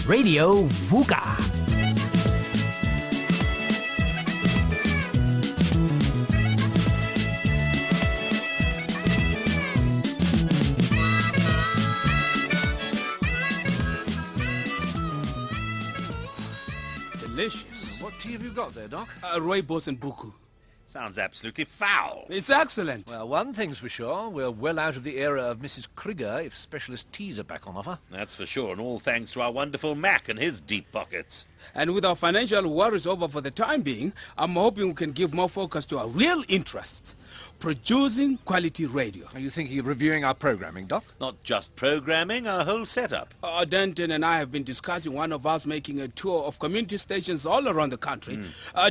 Radio Vuka. Delicious. What tea have you got there, Doc? Rooibos and Vuka. Sounds absolutely foul. It's excellent. Well, one thing's for sure. We're well out of the era of Mrs. Krieger if specialist teas are back on offer. That's for sure, and all thanks to our wonderful Mac and his deep pockets. And with our financial worries over for the time being, I'm hoping we can give more focus to our real interest, producing quality radio. Are you thinking of reviewing our programming, Doc? Not just programming, our whole setup. Denton and I have been discussing one of us making a tour of community stations all around the country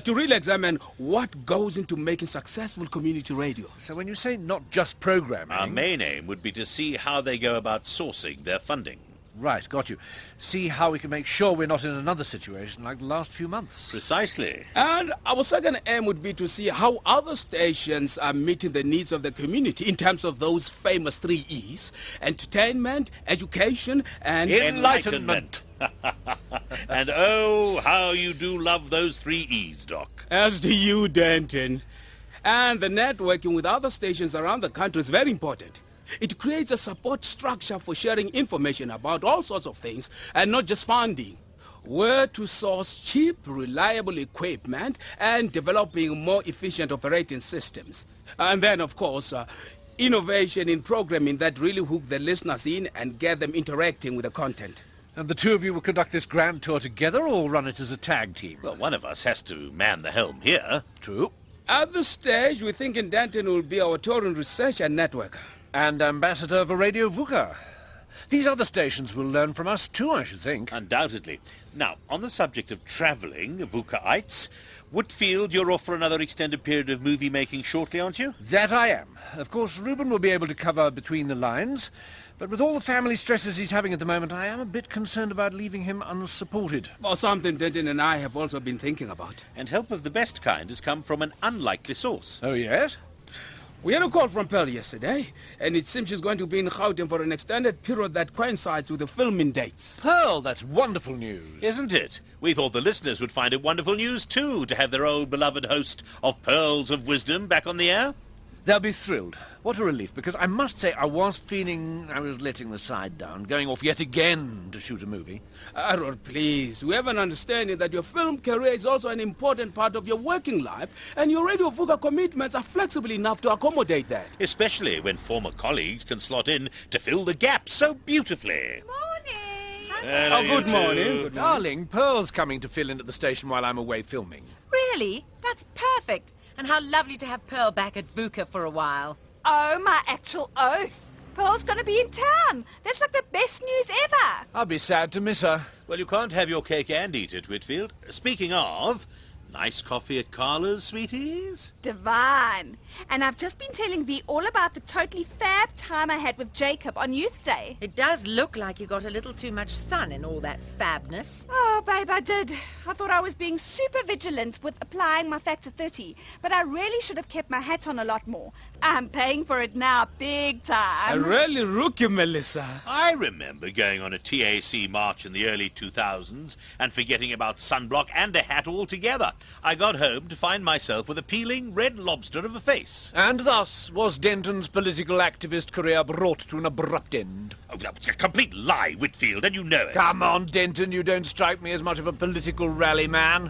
to really examine what goes into making successful community radio. So when you say not just programming... Our main aim would be to see how they go about sourcing their funding. Right, got you. See how we can make sure we're not in another situation like the last few months. Precisely. And our second aim would be to see how other stations are meeting the needs of the community in terms of those famous 3 E's: entertainment, education, and... Enlightenment. And oh, how you do love those 3 E's, Doc. As do you, Denton. And the networking with other stations around the country is very important. It creates a support structure for sharing information about all sorts of things, and not just funding. Where to source cheap, reliable equipment, and developing more efficient operating systems. And then, of course, innovation in programming that really hook the listeners in and get them interacting with the content. And the two of you will conduct this grand tour together or run it as a tag team? Well, one of us has to man the helm here. True. At this stage, we're thinking Denton will be our touring researcher and networker. And ambassador for Radio Vuka. These other stations will learn from us too, I should think. Undoubtedly. Now, on the subject of travelling, Vukaites, Whitfield, you're off for another extended period of movie-making shortly, aren't you? That I am. Of course, Reuben will be able to cover between the lines, but with all the family stresses he's having at the moment, I am a bit concerned about leaving him unsupported. Well, something Denton and I have also been thinking about. And help of the best kind has come from an unlikely source. Oh, yes? We had a call from Pearl yesterday, and it seems she's going to be in Gauteng for an extended period that coincides with the filming dates. Pearl, that's wonderful news. Isn't it? We thought the listeners would find it wonderful news, too, to have their old beloved host of Pearls of Wisdom back on the air. They'll be thrilled. What a relief, because I must say I was feeling I was letting the side down, going off yet again to shoot a movie. Aaron, please, we have an understanding that your film career is also an important part of your working life, and your Radio Vuka commitments are flexible enough to accommodate that. Especially when former colleagues can slot in to fill the gaps so beautifully. Morning! Hello, Oh, good you morning. two. Good morning. Darling, Pearl's coming to fill in at the station while I'm away filming. Really? That's perfect. And how lovely to have Pearl back at Vuka for a while. Oh, my actual oath. Pearl's going to be in town. That's like the best news ever. I'll be sad to miss her. Well, you can't have your cake and eat it, Whitfield. Speaking of, nice coffee at Carla's, sweeties? Divine. And I've just been telling Vee all about the totally fab time I had with Jacob on Youth Day. It does look like you got a little too much sun in all that fabness. Oh, babe, I did. I thought I was being super vigilant with applying my factor 30, but I really should have kept my hat on a lot more. I'm paying for it now, big A time. really rookie, Melissa. I remember going on a TAC march in the early 2000s and forgetting about sunblock and a hat altogether. I got home to find myself with a peeling red lobster of a face. And thus was Denton's political activist career brought to an abrupt end. Oh, that was a complete lie, Whitfield, and you know it. Come on, Denton, you don't strike me as much of a political rally man.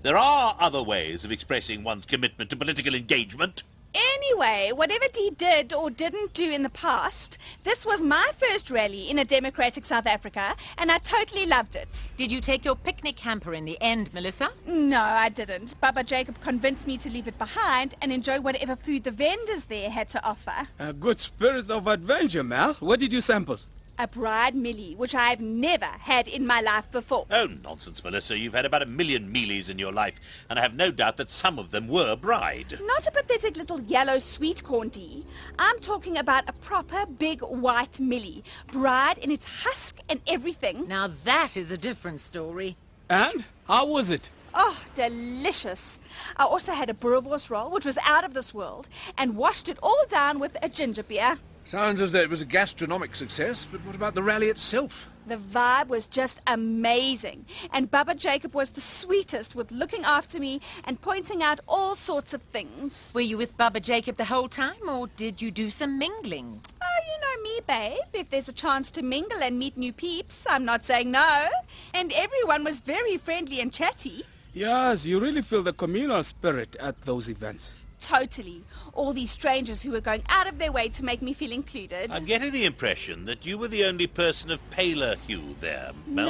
There are other ways of expressing one's commitment to political engagement. Anyway, whatever Dee did or didn't do in the past, this was my first rally in a democratic South Africa, and I totally loved it. Did you take your picnic hamper in the end, Melissa? No, I didn't. Baba Jacob convinced me to leave it behind and enjoy whatever food the vendors there had to offer. A good spirit of adventure, Mel. What did you sample? A bride millie, which I've never had in my life before. Oh, nonsense, Melissa. You've had about 1 million mealies in your life, and I have no doubt that some of them were bride. Not a pathetic little yellow sweet corn, Dee. I'm talking about a proper big white millie. Bride in its husk and everything. Now that is a different story. And? How was it? Oh, delicious. I also had a boerewors roll, which was out of this world, and washed it all down with a ginger beer. Sounds as though it was a gastronomic success, but what about the rally itself? The vibe was just amazing, and Baba Jacob was the sweetest with looking after me and pointing out all sorts of things. Were you with Baba Jacob the whole time, or did you do some mingling? Oh, you know me, babe. If there's a chance to mingle and meet new peeps, I'm not saying no. And everyone was very friendly and chatty. Yes, you really feel the communal spirit at those events. Totally. All these strangers who were going out of their way to make me feel included. I'm getting the impression that you were the only person of paler hue there, Mel.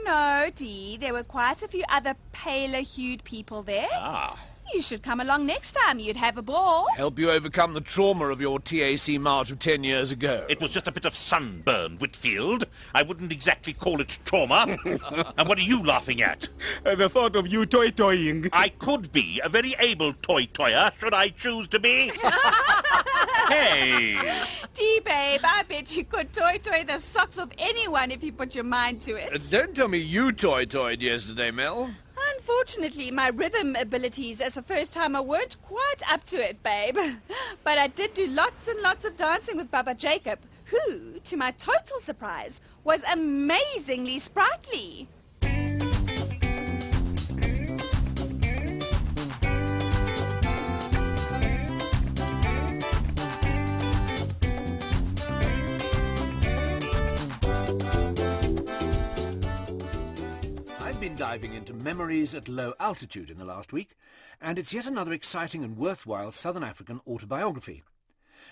No, Dee. There were quite a few other paler-hued people there. Ah. You should come along next time. You'd have a ball. Help you overcome the trauma of your TAC march of 10 years ago. It was just a bit of sunburn, Whitfield. I wouldn't exactly call it trauma. And what are you laughing at? The thought of you toy-toying. I could be a very able toy-toyer, should I choose to be. Hey! Dee, babe, I bet you could toy the socks off anyone if you put your mind to it. Don't tell me you toy-toyed yesterday, Mel. Unfortunately, my rhythm abilities as a first-timer weren't quite up to it, babe. But I did do lots and lots of dancing with Baba Jacob, who, to my total surprise, was amazingly sprightly. Been diving into memories at low altitude in the last week, and it's yet another exciting and worthwhile Southern African autobiography.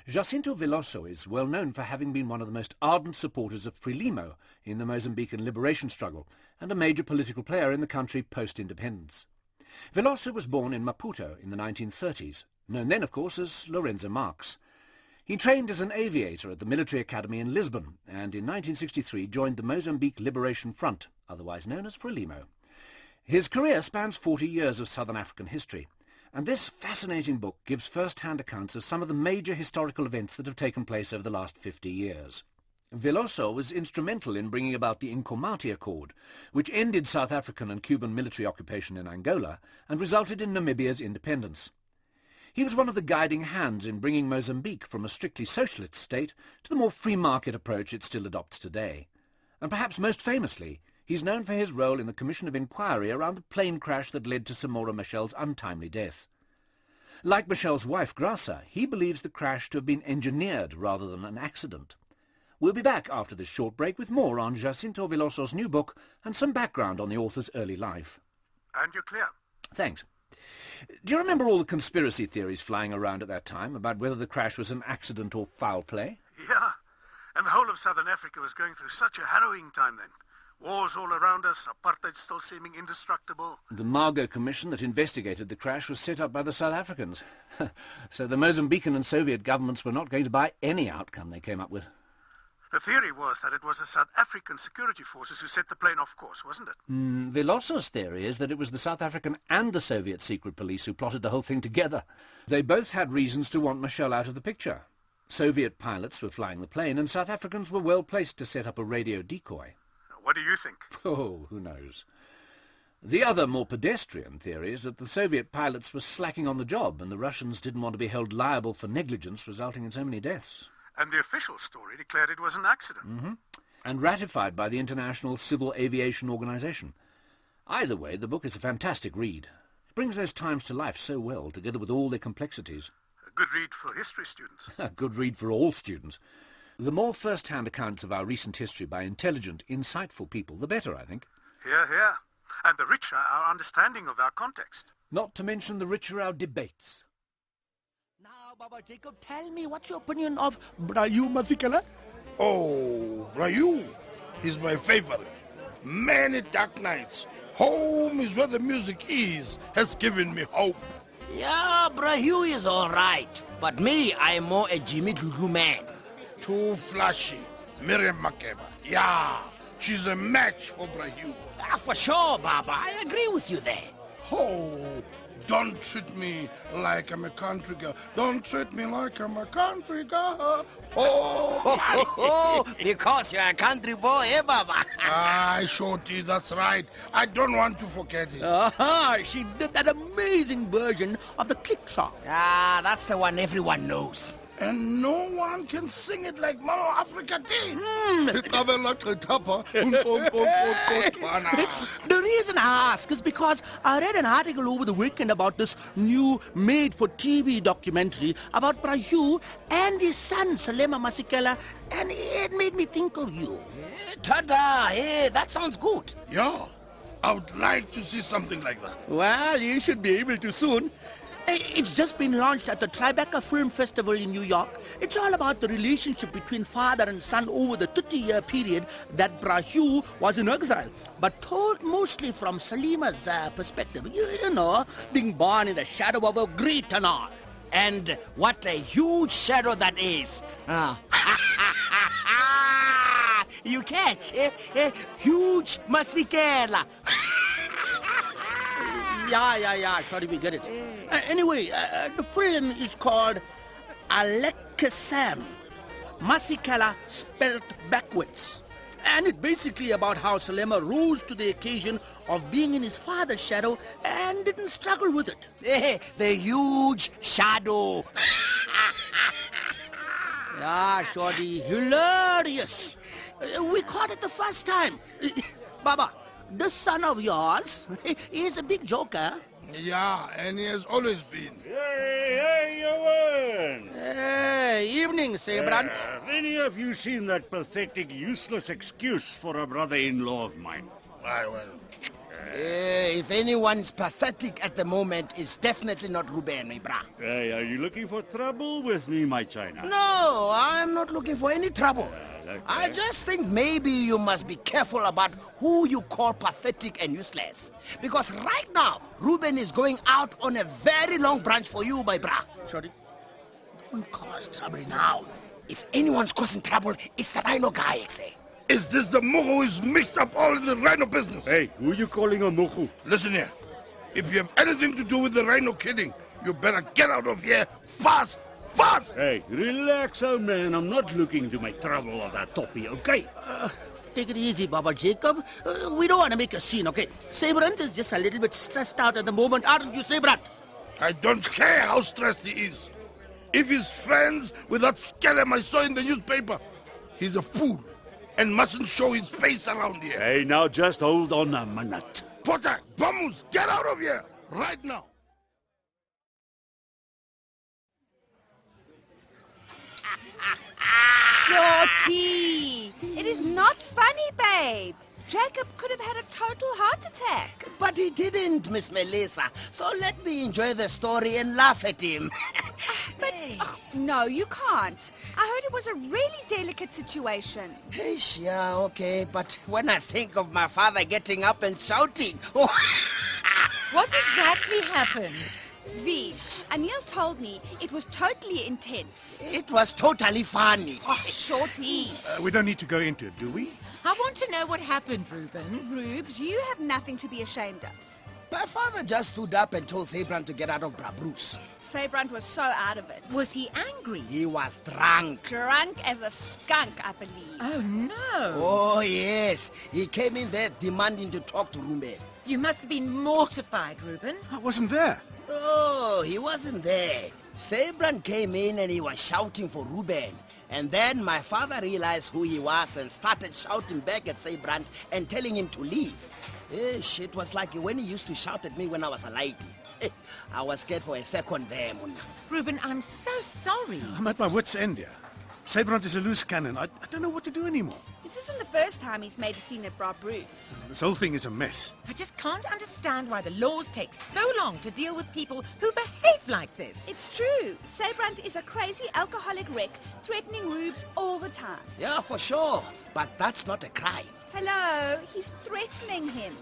Jacinto Veloso is well known for having been one of the most ardent supporters of Frelimo in the Mozambican liberation struggle, and a major political player in the country post-independence. Veloso was born in Maputo in the 1930s, known then, of course, as Lorenzo Marx. He trained as an aviator at the military academy in Lisbon, and in 1963 joined the Mozambique Liberation Front, otherwise known as Frelimo. His career spans 40 years of Southern African history, and this fascinating book gives first-hand accounts of some of the major historical events that have taken place over the last 50 years. Veloso was instrumental in bringing about the Inkomati Accord, which ended South African and Cuban military occupation in Angola and resulted in Namibia's independence. He was one of the guiding hands in bringing Mozambique from a strictly socialist state to the more free-market approach it still adopts today. And perhaps most famously, he's known for his role in the Commission of Inquiry around the plane crash that led to Samora Machel's untimely death. Like Machel's wife, Graça, he believes the crash to have been engineered rather than an accident. We'll be back after this short break with more on Jacinto Veloso's new book and some background on the author's early life. And you're clear. Thanks. Do you remember all the conspiracy theories flying around at that time about whether the crash was an accident or foul play? Yeah, and the whole of Southern Africa was going through such a harrowing time then. Wars all around us, apartheid still seeming indestructible. The Margot Commission that investigated the crash was set up by the South Africans. So the Mozambican and Soviet governments were not going to buy any outcome they came up with. The theory was that it was the South African security forces who set the plane off course, wasn't it? Veloso's theory is that it was the South African and the Soviet secret police who plotted the whole thing together. They both had reasons to want Machel out of the picture. Soviet pilots were flying the plane, and South Africans were well placed to set up a radio decoy. What do you think? Oh, who knows? The other, more pedestrian theory is that the Soviet pilots were slacking on the job, and the Russians didn't want to be held liable for negligence resulting in so many deaths. And the official story declared it was an accident. And ratified by the International Civil Aviation Organization. Either way, the book is a fantastic read. It brings those times to life so well, together with all their complexities. A good read for history students. A good read for all students. The more first-hand accounts of our recent history by intelligent, insightful people, the better, I think. Hear, hear. And the richer our understanding of our context. Not to mention the richer our debates. Now, Baba Jacob, tell me, what's your opinion of Brayu Masikela? Oh, Brayu is my favorite. Many dark nights. Home is where the music is, has given me hope. Yeah, Brayu is all right. But me, I'm more a Jimmy Dudu man. Too flashy. Miriam Makeba. Yeah, she's a match for Brayu. For sure, Baba. I agree with you there. Oh, Don't treat me like I'm a country girl. Don't treat me like I'm a country girl. Oh, Because you're a country boy, eh, Baba? Aye, Shorty, that's right. I don't want to forget it. Aha, she did that amazing version of the click song. Ah, that's the one everyone knows. And no one can sing it like Mama Africa did. The reason I ask is because I read an article over the weekend about this new made-for-TV documentary about Brahu and his son, Salema Masikela, and it made me think of you. Ta-da! Hey, that sounds good. Yeah, I would like to see something like that. Well, you should be able to soon. It's just been launched at the Tribeca Film Festival in New York. It's all about the relationship between father and son over the 30-year period that Brahu was in exile, but told mostly from Salima's perspective. You know, being born in the shadow of a great and all. And what a huge shadow that is. You catch, eh? Huge Masikela. Yeah, sorry, we get it. Anyway, the film is called Alekesam, Masikela spelled backwards. And it's basically about how Salema rose to the occasion of being in his father's shadow and didn't struggle with it. The huge shadow. Yeah, Shorty, hilarious. We caught it the first time. Baba, this son of yours, he's a big joker. Yeah, and he has always been. Hey, Owen! Hey, evening, Sabrant. Have any of you seen that pathetic, useless excuse for a brother-in-law of mine? I will. If anyone's pathetic at the moment, it's definitely not Ruben, my bra. Hey, are you looking for trouble with me, my China? No, I'm not looking for any trouble. Okay. I just think maybe you must be careful about who you call pathetic and useless. Because right now, Ruben is going out on a very long branch for you, my bra. Shorty, don't cause trouble now. If anyone's causing trouble, it's the Rhino guy, I say. Is this the Mugu who's mixed up all in the rhino business? Hey, who you calling a mugu? Listen here. If you have anything to do with the rhino kidding, you better get out of here fast! Fast! Hey, relax, old man. I'm not looking to make trouble of that toppy, okay? Take it easy, Baba Jacob. We don't want to make a scene, okay? Sabrant is just a little bit stressed out at the moment, aren't you, Sabrant? I don't care how stressed he is. If he's friends with that skeleton I saw in the newspaper, he's a fool and mustn't show his face around here. Hey, now just hold on a minute. Potter, vamos, get out of here right now. Shorty! It is not funny, babe. Jacob could have had a total heart attack. But he didn't, Miss Melissa. So let me enjoy the story and laugh at him. But, no, you can't. I heard it was a really delicate situation. Hey, yeah, okay. But when I think of my father getting up and shouting... What exactly happened? V, Anil told me it was totally intense. It was totally funny. Oh, Shorty. We don't need to go into it, do we? I want to know what happened, Reuben. Rubes, you have nothing to be ashamed of. My father just stood up and told Sabran to get out of Bruce. Sabrant was so out of it. Was he angry? He was drunk. Drunk as a skunk, I believe. Oh, no. Oh, yes. He came in there demanding to talk to Ruben. You must have been mortified, Reuben. I wasn't there. Oh, he wasn't there. Sabran came in and he was shouting for Ruben. And then my father realized who he was and started shouting back at Sabran and telling him to leave. It was like when he used to shout at me when I was a lady. I was scared for a second there, Muna. Reuben, I'm so sorry. I'm at my wit's end here. Sabrant is a loose cannon. I don't know what to do anymore. This isn't the first time he's made a scene at Bruce. This whole thing is a mess. I just can't understand why the laws take so long to deal with people who behave like this. It's true. Sabrant is a crazy alcoholic wreck, threatening Rubes all the time. Yeah, for sure. But that's not a crime. Hello, he's threatening him.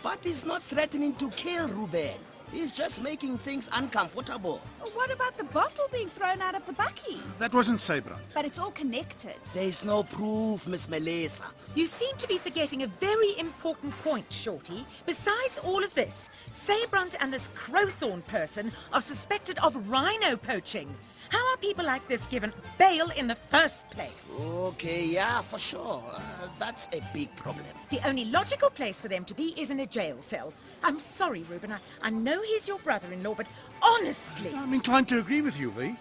But he's not threatening to kill Ruben. He's just making things uncomfortable. What about the bottle being thrown out of the bucky? That wasn't Seybrand. But it's all connected. There's no proof, Miss Melissa. You seem to be forgetting a very important point, Shorty. Besides all of this, Seybrand and this Crowthorne person are suspected of rhino poaching. How are people like this given bail in the first place? Okay, yeah, for sure. That's a big problem. The only logical place for them to be is in a jail cell. I'm sorry, Reuben. I know he's your brother-in-law, but honestly... I'm inclined to agree with you, V.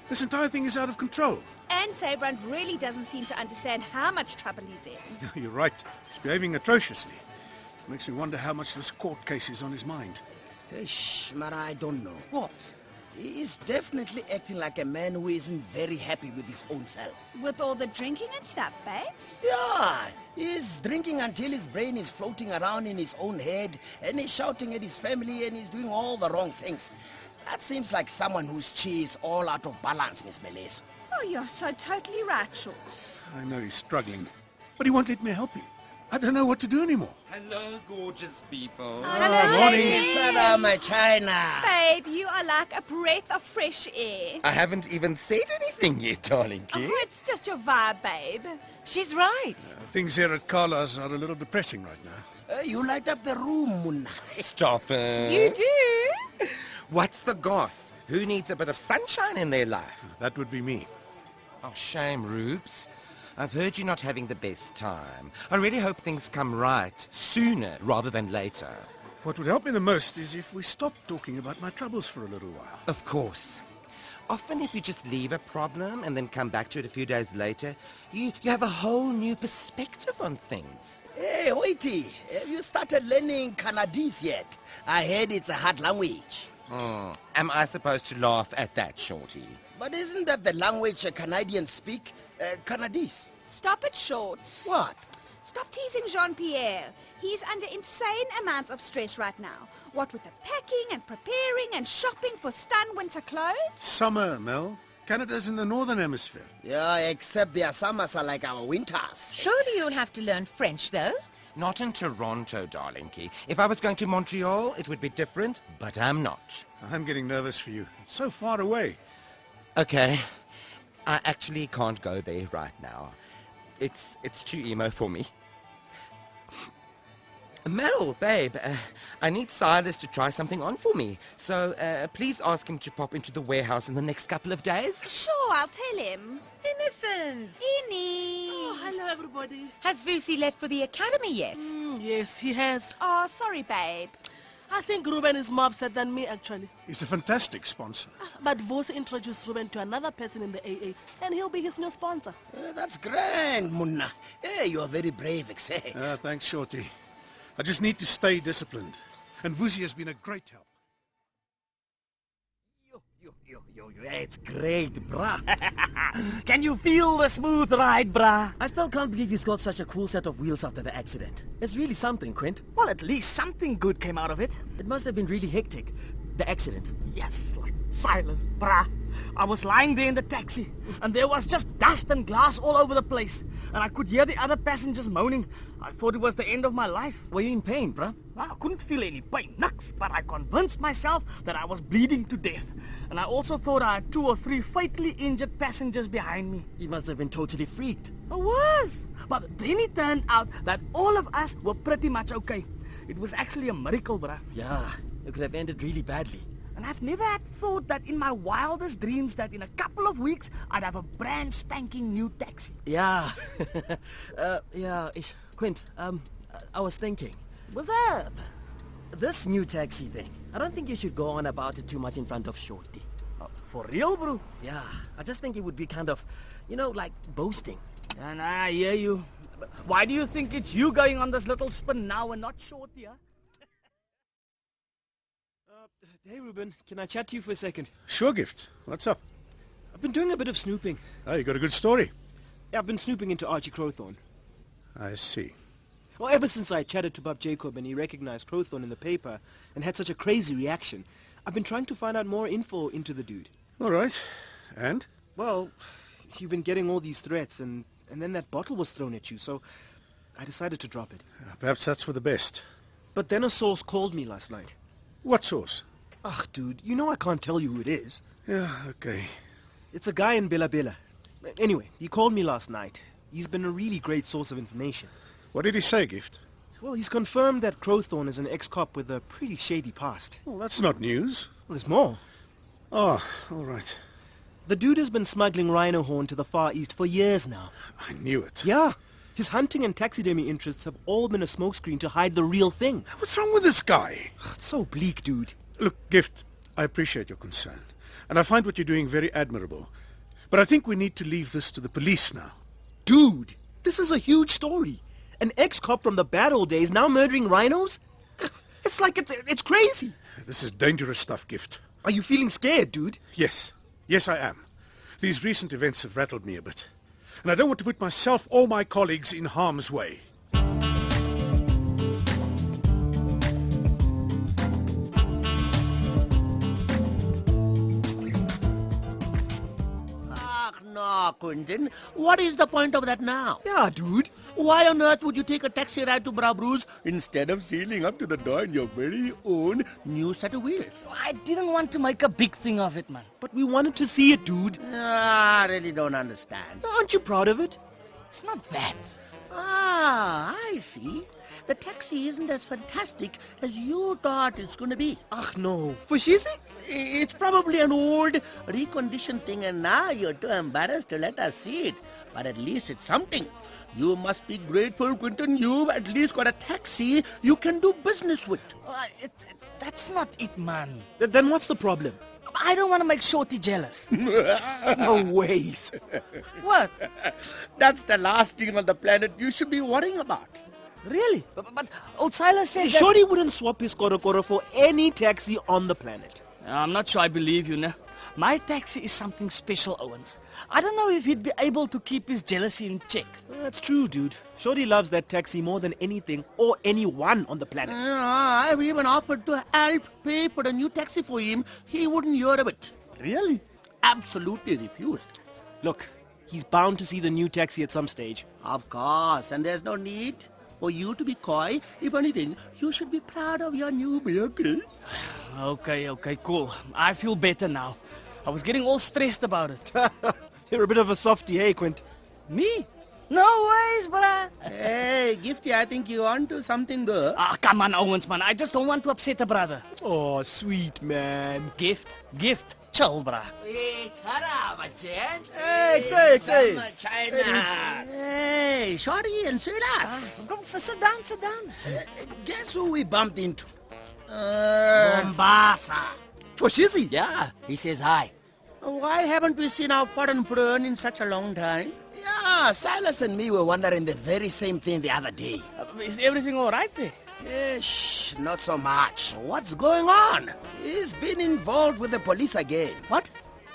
This entire thing is out of control. And Seybrand really doesn't seem to understand how much trouble he's in. You're right. He's behaving atrociously. Makes me wonder how much this court case is on his mind. Shh, Mara, I don't know. What? He's definitely acting like a man who isn't very happy with his own self. With all the drinking and stuff, babes? Yeah, he's drinking until his brain is floating around in his own head, and he's shouting at his family, and he's doing all the wrong things. That seems like someone whose chi is all out of balance, Miss Melissa. Oh, you're so totally right, Shorts. I know he's struggling, but he won't let me help him. I don't know what to do anymore. Hello, gorgeous people. Hello, morning. Ta-da, my China. Babe, you are like a breath of fresh air. I haven't even said anything yet, darling Oh, kid. it's just your vibe, babe. She's right. Things here at Carla's are a little depressing right now. You light up the room, Munna. Stop it. You do? What's the goss? Who needs a bit of sunshine in their life? That would be me. Oh, shame, Rubes. I've heard you're not having the best time. I really hope things come right sooner rather than later. What would help me the most is if we stopped talking about my troubles for a little while. Of course. Often if you just leave a problem and then come back to it a few days later, you have a whole new perspective on things. Hey, Waity, have you started learning Canadese yet? I heard it's a hard language. Am I supposed to laugh at that, Shorty? But isn't that the language Canadians speak? Canadese. Stop it, Shorts. What? Stop teasing Jean-Pierre. He's under insane amounts of stress right now. What with the packing and preparing and shopping for stun winter clothes. Summer, Mel. Canada's in the northern hemisphere. Yeah, except their summers are like our winters. Surely you'll have to learn French, though. Not in Toronto, darling key. If I was going to Montreal, it would be different, but I'm not. I'm getting nervous for you. It's so far away. Okay. I actually can't go there right now. It's too emo for me. Mel, babe, I need Silas to try something on for me. So, please ask him to pop into the warehouse in the next couple of days. Sure, I'll tell him. Innocence. Innie. Oh, hello, everybody. Has Vusi left for the academy yet? Yes, he has. Oh, sorry, babe. I think Ruben is more upset than me, actually. He's a fantastic sponsor. But Vos introduced Ruben to another person in the AA, and he'll be his new sponsor. That's grand, Munna. Hey, you're very brave, Exe. Thanks, Shorty. I just need to stay disciplined. And Vusi has been a great help. It's great, brah. Can you feel the smooth ride, brah? I still can't believe he's got such a cool set of wheels after the accident. It's really something, Quint. Well, at least something good came out of it. It must have been really hectic, the accident. Yes, like Silas, brah. I was lying there in the taxi, and there was just dust and glass all over the place. And I could hear the other passengers moaning. I thought it was the end of my life. Were you in pain, bruh? I couldn't feel any pain, nux, but I convinced myself that I was bleeding to death. And I also thought I had 2 or 3 fatally injured passengers behind me. You must have been totally freaked. I was. But then it turned out that all of us were pretty much okay. It was actually a miracle, bruh. Yeah, it could have ended really badly. And I've never had thought that in my wildest dreams that in a couple of weeks I'd have a brand spanking new taxi. Yeah. Quint, I was thinking. What's up? This new taxi thing, I don't think you should go on about it too much in front of Shorty. For real, bro? Yeah, I just think it would be kind of, like boasting. And I hear you. But why do you think it's you going on this little spin now and not Shorty, huh? Hey, Ruben, can I chat to you for a second? Sure, Gift. What's up? I've been doing a bit of snooping. Oh, you got a good story. Yeah, I've been snooping into Archie Crowthorne. I see. Well, ever since I chatted to Bob Jacob and he recognized Crowthorne in the paper and had such a crazy reaction, I've been trying to find out more info into the dude. All right. And? Well, you've been getting all these threats and then that bottle was thrown at you, so I decided to drop it. Perhaps that's for the best. But then a source called me last night. What source? Ugh, dude, you know I can't tell you who it is. Yeah, okay. It's a guy in Bela Bela. Anyway, he called me last night. He's been a really great source of information. What did he say, Gift? Well, he's confirmed that Crowthorne is an ex-cop with a pretty shady past. Well, that's not news. Well, there's more. Oh, all right. The dude has been smuggling rhino horn to the Far East for years now. I knew it. Yeah. His hunting and taxidermy interests have all been a smokescreen to hide the real thing. What's wrong with this guy? It's so bleak, dude. Look, Gift, I appreciate your concern. And I find what you're doing very admirable. But I think we need to leave this to the police now. Dude, this is a huge story. An ex-cop from the bad old days now murdering rhinos? It's like it's crazy. This is dangerous stuff, Gift. Are you feeling scared, dude? Yes. Yes, I am. These recent events have rattled me a bit. And I don't want to put myself or my colleagues in harm's way. No, Quentin. What is the point of that now? Yeah, dude. Why on earth would you take a taxi ride to Brabru's instead of sailing up to the door in your very own new set of wheels? I didn't want to make a big thing of it, man. But we wanted to see it, dude. I really don't understand. Aren't you proud of it? It's not that. I see. The taxi isn't as fantastic as you thought it's going to be. Ach, no. Fashizi? It's probably an old, reconditioned thing, and now you're too embarrassed to let us see it. But at least it's something. You must be grateful, Quentin. You've at least got a taxi you can do business with. That's not it, man. Then what's the problem? I don't want to make Shorty jealous. No ways. What? That's the last thing on the planet you should be worrying about. Really? But old Silas said that... Shorty wouldn't swap his Korokoro for any taxi on the planet. I'm not sure I believe you, now. My taxi is something special, Owens. I don't know if he'd be able to keep his jealousy in check. That's true, dude. Shorty loves that taxi more than anything or anyone on the planet. I've even offered to help pay for a new taxi for him. He wouldn't hear of it. Really? Absolutely refused. Look, he's bound to see the new taxi at some stage. Of course, and there's no need for you to be coy. If anything, you should be proud of your new vehicle. Okay, cool. I feel better now. I was getting all stressed about it. You're a bit of a softie, hey, Quint? Me? No ways, bruh. Hey, Gifty, I think you're onto something there. Come on, Owens, man. I just don't want to upset a brother. Oh, sweet man. Gift. Chill, bruh. Hey, tada, my gent. Hey. Hey, Shorty and Silas. Go, sit down. Guess who we bumped into? Mombasa. Fashizi? Yeah, he says hi. Why haven't we seen our foreign friend in such a long time? Yeah, Silas and me were wondering the very same thing the other day. Is everything all right there? Shh, not so much. What's going on? He's been involved with the police again. What?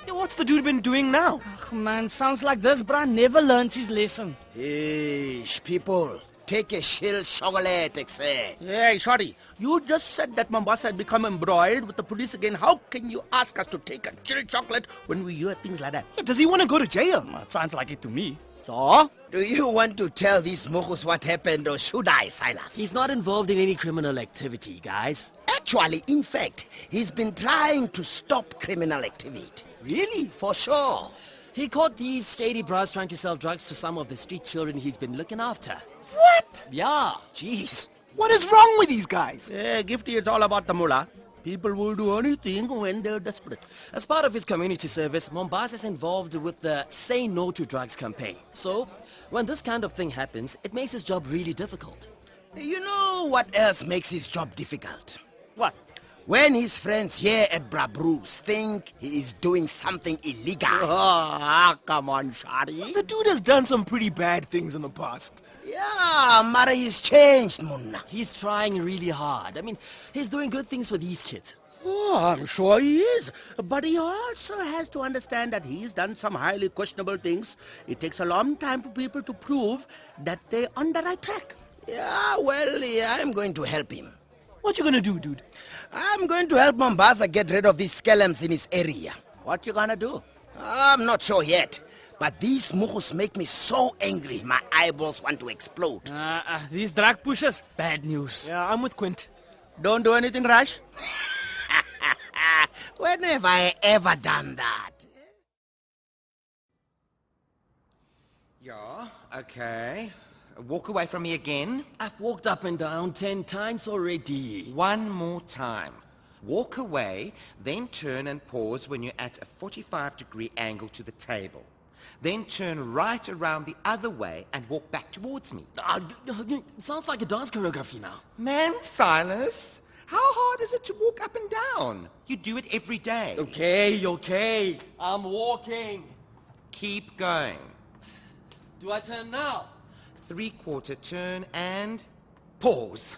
What's the dude been doing now? Man, sounds like this bruh never learns his lesson. Hey, people, take a chill chocolate, say. Hey, Shorty, you just said that Mombasa had become embroiled with the police again. How can you ask us to take a chill chocolate when we hear things like that? Yeah, does he want to go to jail? It sounds like it to me. So? Do you want to tell these mochus what happened, or should I, Silas? He's not involved in any criminal activity, guys. Actually, in fact, he's been trying to stop criminal activity. Really? For sure. He caught these shady bras trying to sell drugs to some of the street children he's been looking after. What? Yeah. Jeez. What is wrong with these guys? Hey, Gifty, it's all about the mullah. People will do anything when they're desperate. As part of his community service, Mombasa is involved with the Say No to Drugs campaign. So, when this kind of thing happens, it makes his job really difficult. You know what else makes his job difficult? What? When his friends here at Brabru's think he is doing something illegal. Come on, Shari. The dude has done some pretty bad things in the past. Yeah, Mara, he's changed, Munna. He's trying really hard. I mean, he's doing good things for these kids. Oh, I'm sure he is. But he also has to understand that he's done some highly questionable things. It takes a long time for people to prove that they're on the right track. Yeah, well, I'm going to help him. What you gonna do, dude? I'm going to help Mombasa get rid of these scalams in his area. What you gonna do? I'm not sure yet. But these mukhus make me so angry, my eyeballs want to explode. These drug pushers, bad news. Yeah, I'm with Quint. Don't do anything rash. When have I ever done that? Yeah, okay. Walk away from me again. I've walked up and down 10 times already. One more time. Walk away, then turn and pause when you're at a 45-degree angle to the table. Then turn right around the other way and walk back towards me. Sounds like a dance choreography now. Man, Silas, how hard is it to walk up and down? You do it every day. Okay. I'm walking. Keep going. Do I turn now? 3/4 turn and pause.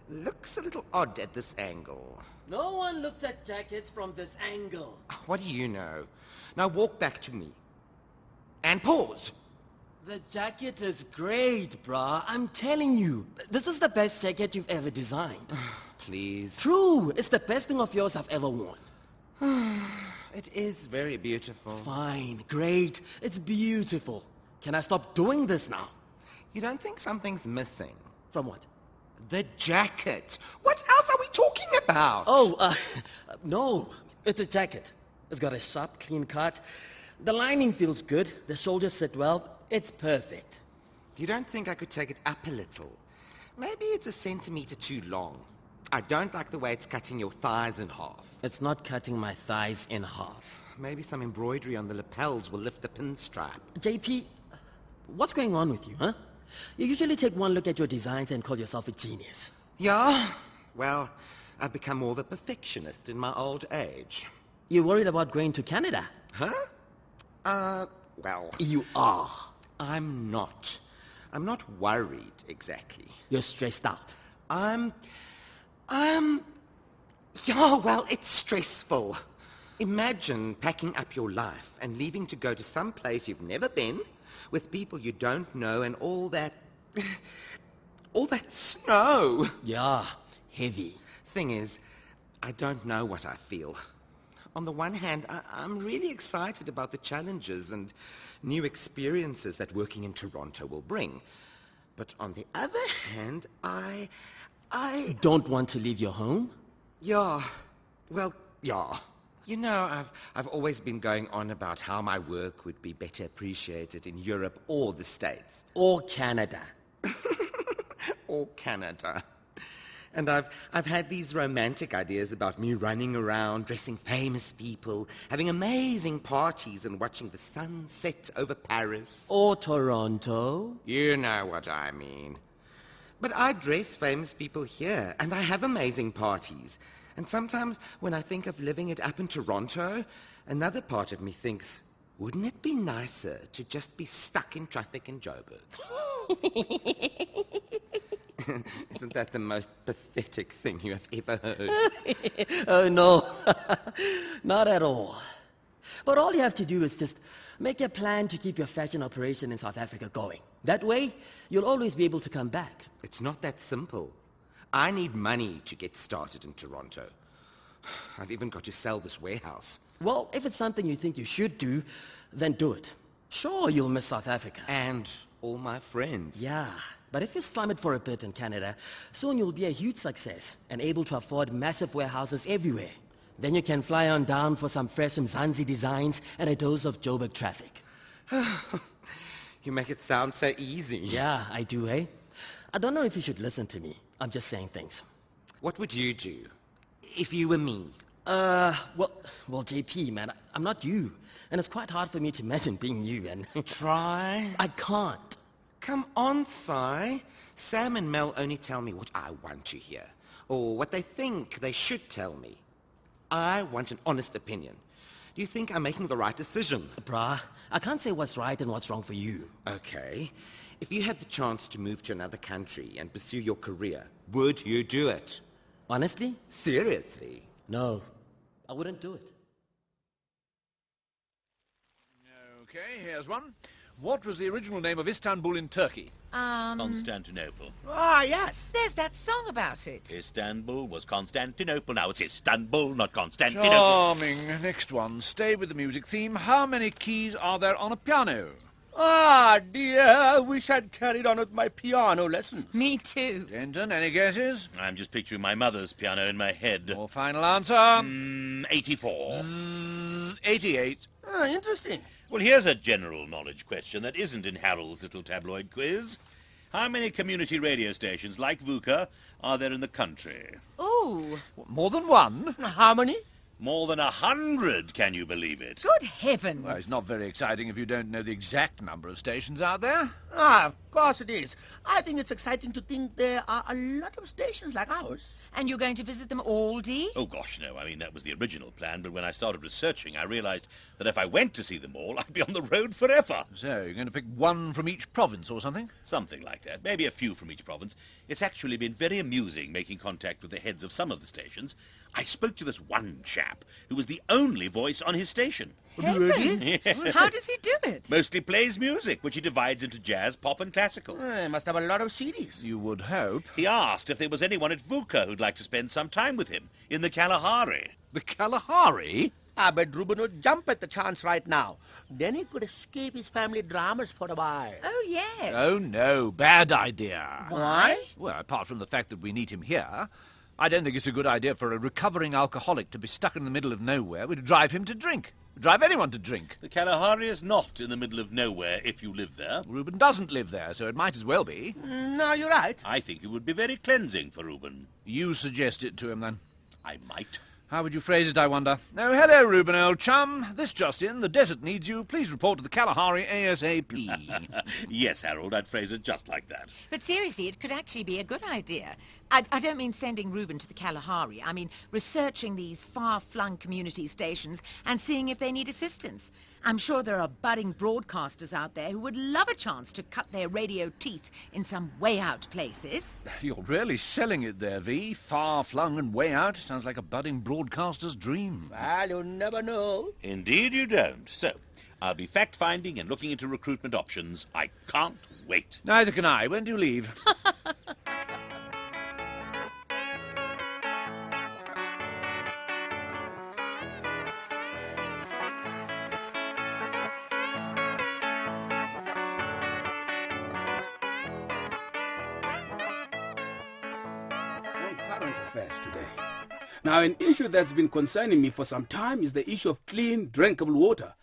Looks a little odd at this angle. No one looks at jackets from this angle. What do you know? Now walk back to me. And pause. The jacket is great, brah. I'm telling you. This is the best jacket you've ever designed. Please. True. It's the best thing of yours I've ever worn. It is very beautiful. Fine. Great. It's beautiful. Can I stop doing this now? You don't think something's missing? From what? The jacket. What else are we talking about? Oh, no. It's a jacket. It's got a sharp, clean cut. The lining feels good. The shoulders sit well. It's perfect. You don't think I could take it up a little? Maybe it's a centimeter too long. I don't like the way it's cutting your thighs in half. It's not cutting my thighs in half. Maybe some embroidery on the lapels will lift the pinstripe. JP, what's going on with you, huh? You usually take one look at your designs and call yourself a genius. Yeah? Well, I've become more of a perfectionist in my old age. You're worried about going to Canada? Huh? Well... You are. I'm not. I'm not worried, exactly. You're stressed out. Yeah, well, it's stressful. Imagine packing up your life and leaving to go to some place you've never been, with people you don't know and all that snow. Yeah, heavy. Thing is, I don't know what I feel. On the one hand, I'm really excited about the challenges and new experiences that working in Toronto will bring. But on the other hand, I don't want to leave your home? Yeah. Well, yeah. You know, I've always been going on about how my work would be better appreciated in Europe or the States. Or Canada. Or Canada. And I've had these romantic ideas about me running around, dressing famous people, having amazing parties and watching the sun set over Paris. Or Toronto. You know what I mean. But I dress famous people here, and I have amazing parties. And sometimes when I think of living it up in Toronto, another part of me thinks, wouldn't it be nicer to just be stuck in traffic in Joburg? Isn't that the most pathetic thing you have ever heard? Oh, no. Not at all. But all you have to do is just make a plan to keep your fashion operation in South Africa going. That way, you'll always be able to come back. It's not that simple. I need money to get started in Toronto. I've even got to sell this warehouse. Well, if it's something you think you should do, then do it. Sure, you'll miss South Africa. And all my friends. Yeah, but if you slum it for a bit in Canada, soon you'll be a huge success and able to afford massive warehouses everywhere. Then you can fly on down for some fresh Mzansi designs and a dose of Joburg traffic. You make it sound so easy. Yeah, I do, eh? I don't know if you should listen to me. I'm just saying things. What would you do if you were me? Well, JP, man, I'm not you. And it's quite hard for me to imagine being you, and... Try? I can't. Come on, Si. Sam and Mel only tell me what I want to hear, or what they think they should tell me. I want an honest opinion. Do you think I'm making the right decision? Brah, I can't say what's right and what's wrong for you. Okay. If you had the chance to move to another country and pursue your career, would you do it? Honestly? Seriously? No, I wouldn't do it. Okay, here's one. What was the original name of Istanbul in Turkey? Constantinople. Ah, yes. There's that song about it. Istanbul was Constantinople. Now it's Istanbul, not Constantinople. Charming. Next one. Stay with the music theme. How many keys are there on a piano? Ah, dear, I wish I'd carried on with my piano lessons. Me too. Denton, any guesses? I'm just picturing my mother's piano in my head. Your final answer? 84. 88. Ah, interesting. Well, here's a general knowledge question that isn't in Harold's little tabloid quiz. How many community radio stations like Vuka are there in the country? Ooh, More than one? How many? More than 100, can you believe it? good heavens. Well, it's not very exciting if you don't know the exact number of stations out there. Ah, of course it is. I think it's exciting to think there are a lot of stations like ours. And you're going to visit them all, Dee? Oh, gosh, no. I mean, that was the original plan, but when I started researching, I realized that if I went to see them all, I'd be on the road forever. So, you're going to pick one from each province or something? Something like that. Maybe a few from each province. It's actually been very amusing making contact with the heads of some of the stations. I spoke to this one chap who was the only voice on his station. Heavens. How does he do it? Mostly plays music, which he divides into jazz, pop, and classical. He must have a lot of CDs. You would hope. He asked if there was anyone at Vuka who'd like to spend some time with him in the Kalahari. The Kalahari? I bet Reuben would jump at the chance right now. Then he could escape his family dramas for a while. Oh, yes. Oh, no. Bad idea. Why? Well, apart from the fact that we need him here, I don't think it's a good idea for a recovering alcoholic to be stuck in the middle of nowhere. We'd drive him to drink. Drive anyone to drink. The Kalahari is not in the middle of nowhere if you live there. Reuben doesn't live there, so it might as well be. No, you're right. I think it would be very cleansing for Reuben. You suggest it to him, then. I might. How would you phrase it, I wonder? Oh, hello, Reuben, old chum. This just in. The desert needs you. Please report to the Kalahari ASAP. Yes, Harold, I'd phrase it just like that. But seriously, it could actually be a good idea. I don't mean sending Reuben to the Kalahari. I mean researching these far-flung community stations and seeing if they need assistance. I'm sure there are budding broadcasters out there who would love a chance to cut their radio teeth in some way-out places. You're really selling it there, V. Far-flung and way out. Sounds like a budding broadcaster's dream. Well, you never know. Indeed you don't. So, I'll be fact-finding and looking into recruitment options. I can't wait. Neither can I. When do you leave? Current affairs today. Now, an issue that's been concerning me for some time is the issue of clean, drinkable water.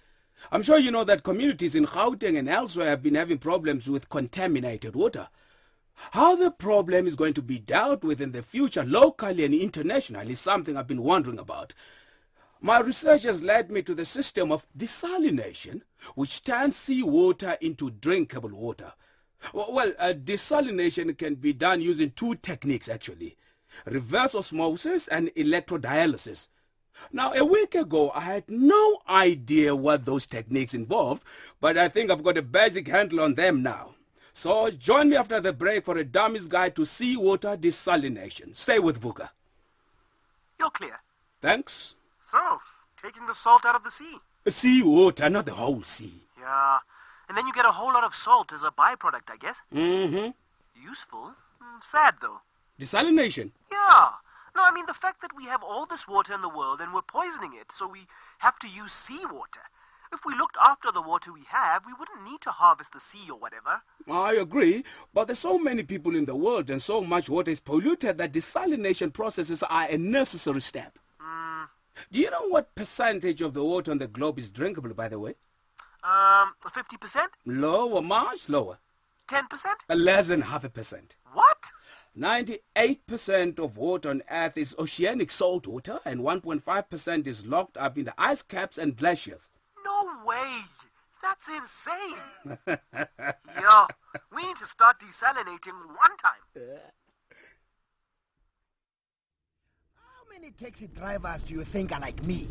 I'm sure you know that communities in Gauteng and elsewhere have been having problems with contaminated water. How the problem is going to be dealt with in the future, locally and internationally, is something I've been wondering about. My research has led me to the system of desalination, which turns seawater into drinkable water. Well, desalination can be done using two techniques, actually. Reverse osmosis and electrodialysis. Now, a week ago, I had no idea what those techniques involved, but I think I've got a basic handle on them now. So join me after the break for a dummy's guide to seawater desalination. Stay with Vuka. You're clear. Thanks. So, taking the salt out of the sea. Seawater, not the whole sea. Yeah. And then you get a whole lot of salt as a byproduct, I guess. Mm-hmm. Useful. Sad, though. Desalination? Yeah. No, I mean the fact that we have all this water in the world and we're poisoning it, so we have to use seawater. If we looked after the water we have, we wouldn't need to harvest the sea or whatever. I agree, but there's so many people in the world and so much water is polluted that desalination processes are a necessary step. Do you know what percentage of the water on the globe is drinkable, by the way? 50%? Lower, much lower. 10%? Less than 0.5%. What? 98% of water on Earth is oceanic salt water, and 1.5% is locked up in the ice caps and glaciers. No way. That's insane. Yeah, we need to start desalinating one time. How many taxi drivers do you think are like me?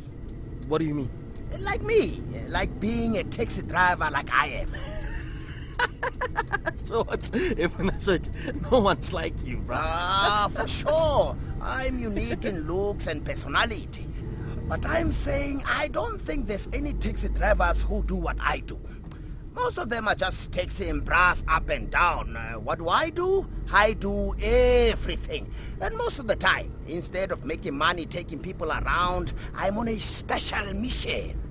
What do you mean? Like me. Like being a taxi driver like I am. So what's if no one's like you, bro? Ah, for sure. I'm unique in looks and personality. But I'm saying I don't think there's any taxi drivers who do what I do. Most of them are just taxiing brass up and down. What do? I do everything. And most of the time, instead of making money taking people around, I'm on a special mission.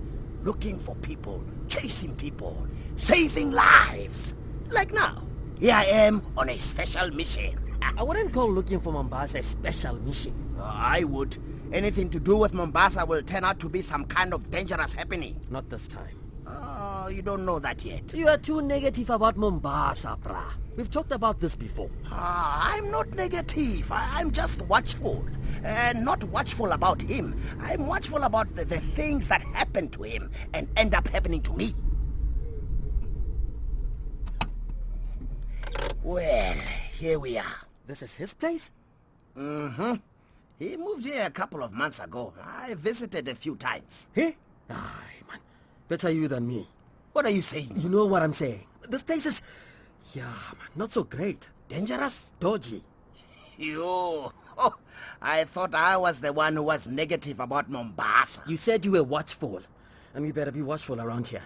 looking for people, chasing people, saving lives. Like now, here I am on a special mission. I wouldn't call looking for Mombasa a special mission. I would. Anything to do with Mombasa will turn out to be some kind of dangerous happening. Not this time. Oh, you don't know that yet. You are too negative about Mombasa, brah. We've talked about this before. I'm not negative. I'm just watchful. Not watchful about him. I'm watchful about the things that happen to him and end up happening to me. Well, here we are. This is his place? Mm-hmm. He moved here a couple of months ago. I visited a few times. Hey? Aye, man. Better you than me. What are you saying? You know what I'm saying. This place is... yeah, man, not so great. Dangerous? Dodgy. Yo. Oh, I thought I was the one who was negative about Mombasa. You said you were watchful. And we better be watchful around here.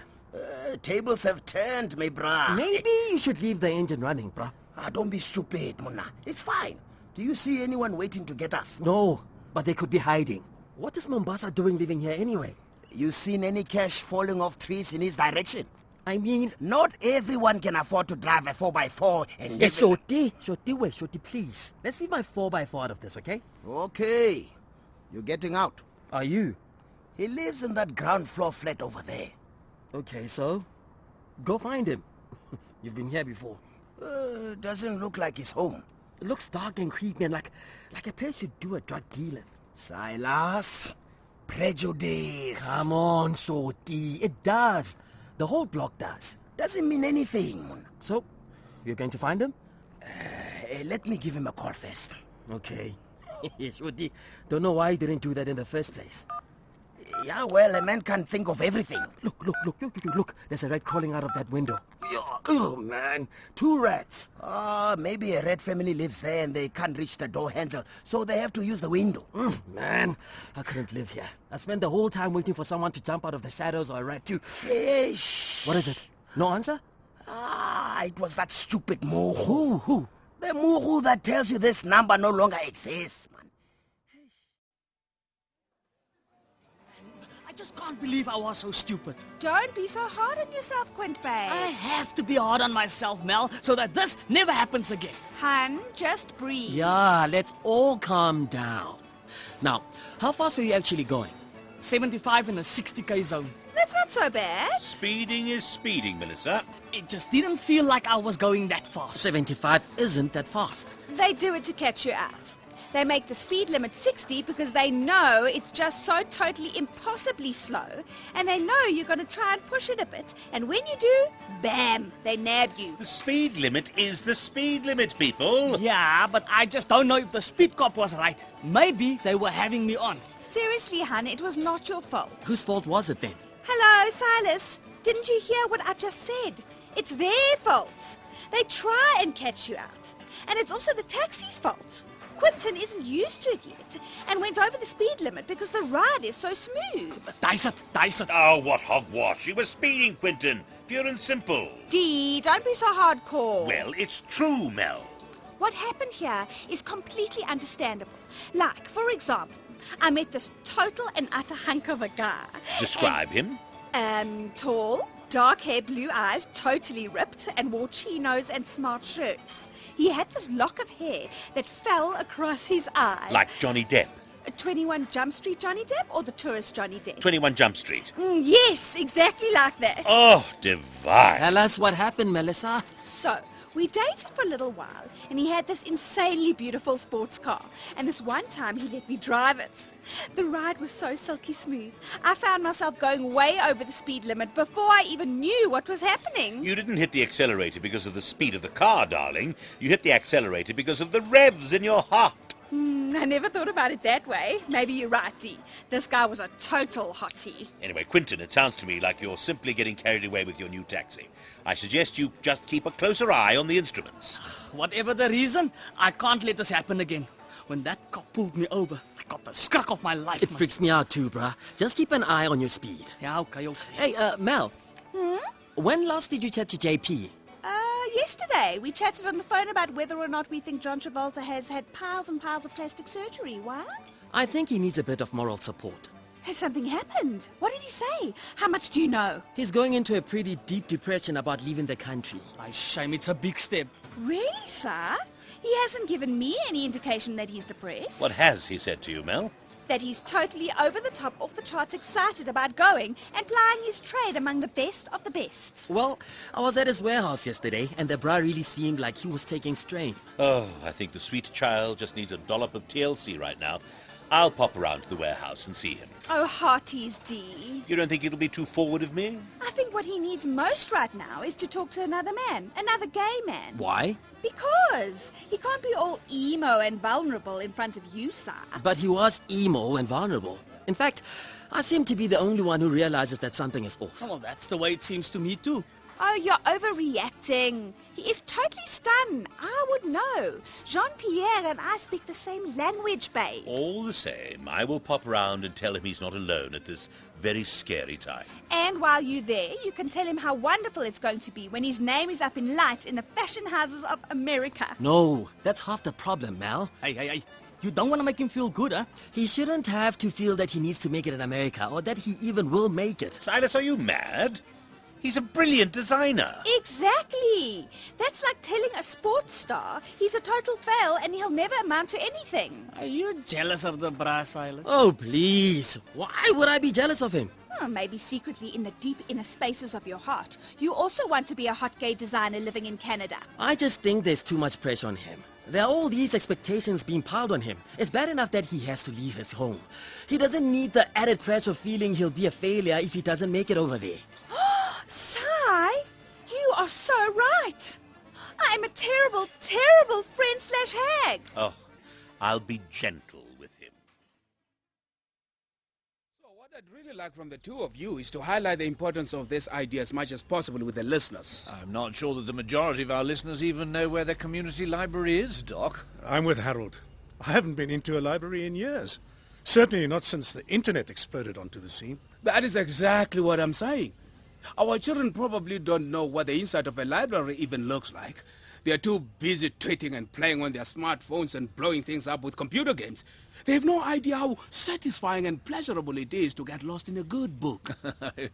Tables have turned, me brah. Maybe you should leave the engine running, brah. Don't be stupid, Muna. It's fine. Do you see anyone waiting to get us? No, but they could be hiding. What is Mombasa doing living here anyway? You seen any cash falling off trees in his direction? I mean... not everyone can afford to drive a 4x4 and live... Yes, Shorty, please. Let's leave my 4x4 out of this, okay? Okay. You're getting out. Are you? He lives in that ground floor flat over there. Okay, so? Go find him. You've been here before. Doesn't look like his home. It looks dark and creepy and like a place you'd do a drug dealing. Silas, prejudice. Come on, Shorty. It does. The whole block does. Doesn't mean anything. So, you're going to find him? Let me give him a call first. Okay. Shorty, don't know why you didn't do that in the first place. Yeah, well, a man can't think of everything. Look. There's a rat crawling out of that window. Oh, man. 2 rats. Maybe a rat family lives there and they can't reach the door handle, so they have to use the window. Man, I couldn't live here. I spent the whole time waiting for someone to jump out of the shadows or a rat to... Hey, shh. What is it? No answer? It was that stupid Muhu. Who? The Muhu that tells you this number no longer exists, man. I just can't believe I was so stupid. Don't be so hard on yourself, Quint Bay. I have to be hard on myself, Mel, so that this never happens again. Hun, just breathe. Yeah, let's all calm down. Now, how fast were you actually going? 75 in a 60k zone. That's not so bad. Speeding is speeding, Melissa. It just didn't feel like I was going that fast. 75 isn't that fast. They do it to catch you out. They make the speed limit 60 because they know it's just so totally impossibly slow, and they know you're going to try and push it a bit, and when you do, bam, they nab you. The speed limit is the speed limit, people. Yeah, but I just don't know if the speed cop was right. Maybe they were having me on. Seriously, hun, it was not your fault. Whose fault was it then? Hello, Silas. Didn't you hear what I've just said? It's their fault. They try and catch you out. And it's also the taxi's fault. Quinton isn't used to it yet and went over the speed limit because the ride is so smooth. Dice it. Oh, what hogwash. You were speeding, Quinton. Pure and simple. Dee, don't be so hardcore. Well, it's true, Mel. What happened here is completely understandable. Like, for example, I met this total and utter hunk of a guy. Describe him. Tall, dark hair, blue eyes, totally ripped, and wore chinos and smart shirts. He had this lock of hair that fell across his eyes. Like Johnny Depp. 21 Jump Street Johnny Depp or the tourist Johnny Depp? 21 Jump Street. Yes, exactly like that. Oh, divine. Tell us what happened, Melissa. So, we dated for a little while, and he had this insanely beautiful sports car. And this one time, he let me drive it. The ride was so silky smooth. I found myself going way over the speed limit before I even knew what was happening. You didn't hit the accelerator because of the speed of the car, darling. You hit the accelerator because of the revs in your heart. I never thought about it that way. Maybe you're right, Dee. This guy was a total hottie. Anyway, Quinton, it sounds to me like you're simply getting carried away with your new taxi. I suggest you just keep a closer eye on the instruments. Whatever the reason, I can't let this happen again. When that cop pulled me over, I got the skruck of my life. It freaks me out too, bruh. Just keep an eye on your speed. Yeah, okay. Hey, Mel. When last did you chat to JP? Yesterday. We chatted on the phone about whether or not we think John Travolta has had piles and piles of plastic surgery. Why? I think he needs a bit of moral support. Has something happened? What did he say? How much do you know? He's going into a pretty deep depression about leaving the country. By shame, it's a big step. Really, sir? He hasn't given me any indication that he's depressed. What has he said to you, Mel? That he's totally over the top, off the charts excited about going and plying his trade among the best of the best. Well, I was at his warehouse yesterday, and the bra really seemed like he was taking strain. Oh, I think the sweet child just needs a dollop of TLC right now. I'll pop around to the warehouse and see him. Oh, hearties, D. You don't think it'll be too forward of me? I think what he needs most right now is to talk to another man, another gay man. Why? Because he can't be all emo and vulnerable in front of you, sir. But he was emo and vulnerable. In fact, I seem to be the only one who realizes that something is off. Well, that's the way it seems to me, too. Oh, you're overreacting. He is totally stunned. I would know. Jean-Pierre and I speak the same language, babe. All the same, I will pop around and tell him he's not alone at this very scary time. And while you're there, you can tell him how wonderful it's going to be when his name is up in lights in the fashion houses of America. No, that's half the problem, Mal. Hey. You don't want to make him feel good, huh? He shouldn't have to feel that he needs to make it in America, or that he even will make it. Silas, are you mad? He's a brilliant designer. Exactly. That's like telling a sports star he's a total fail and he'll never amount to anything. Are you jealous of the bra, Silas? Oh, please. Why would I be jealous of him? Oh, maybe secretly in the deep inner spaces of your heart, you also want to be a hot gay designer living in Canada. I just think there's too much pressure on him. There are all these expectations being piled on him. It's bad enough that he has to leave his home. He doesn't need the added pressure of feeling he'll be a failure if he doesn't make it over there. Sai, you are so right. I'm a terrible, terrible friend/hag. Oh, I'll be gentle with him. So what I'd really like from the two of you is to highlight the importance of this idea as much as possible with the listeners. I'm not sure that the majority of our listeners even know where their community library is, Doc. I'm with Harold. I haven't been into a library in years. Certainly not since the internet exploded onto the scene. That is exactly what I'm saying. Our children probably don't know what the inside of a library even looks like. They're too busy tweeting and playing on their smartphones and blowing things up with computer games. They have no idea how satisfying and pleasurable it is to get lost in a good book.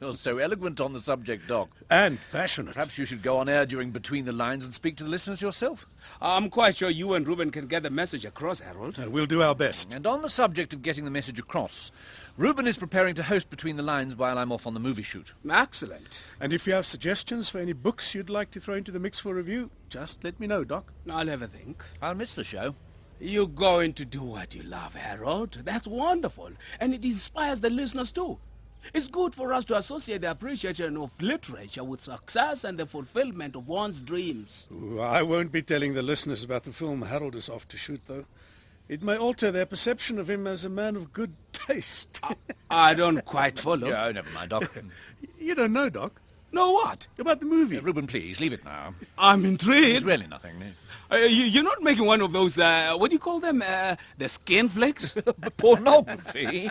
You're so eloquent on the subject, Doc. And passionate. Perhaps you should go on air during Between the Lines and speak to the listeners yourself. I'm quite sure you and Ruben can get the message across, Harold. We'll do our best. And on the subject of getting the message across, Ruben is preparing to host Between the Lines while I'm off on the movie shoot. Excellent. And if you have suggestions for any books you'd like to throw into the mix for review, just let me know, Doc. I'll have a think. I'll miss the show. You're going to do what you love, Harold. That's wonderful. And it inspires the listeners too. It's good for us to associate the appreciation of literature with success and the fulfillment of one's dreams. Ooh, I won't be telling the listeners about the film Harold is off to shoot, though. It may alter their perception of him as a man of good taste. I don't quite follow. Yeah, never mind, Doc. You don't know, Doc. Know what? About the movie. Ruben, please, leave it now. I'm intrigued. It's really nothing. You're not making one of those, what do you call them? The skin flicks? Pornography?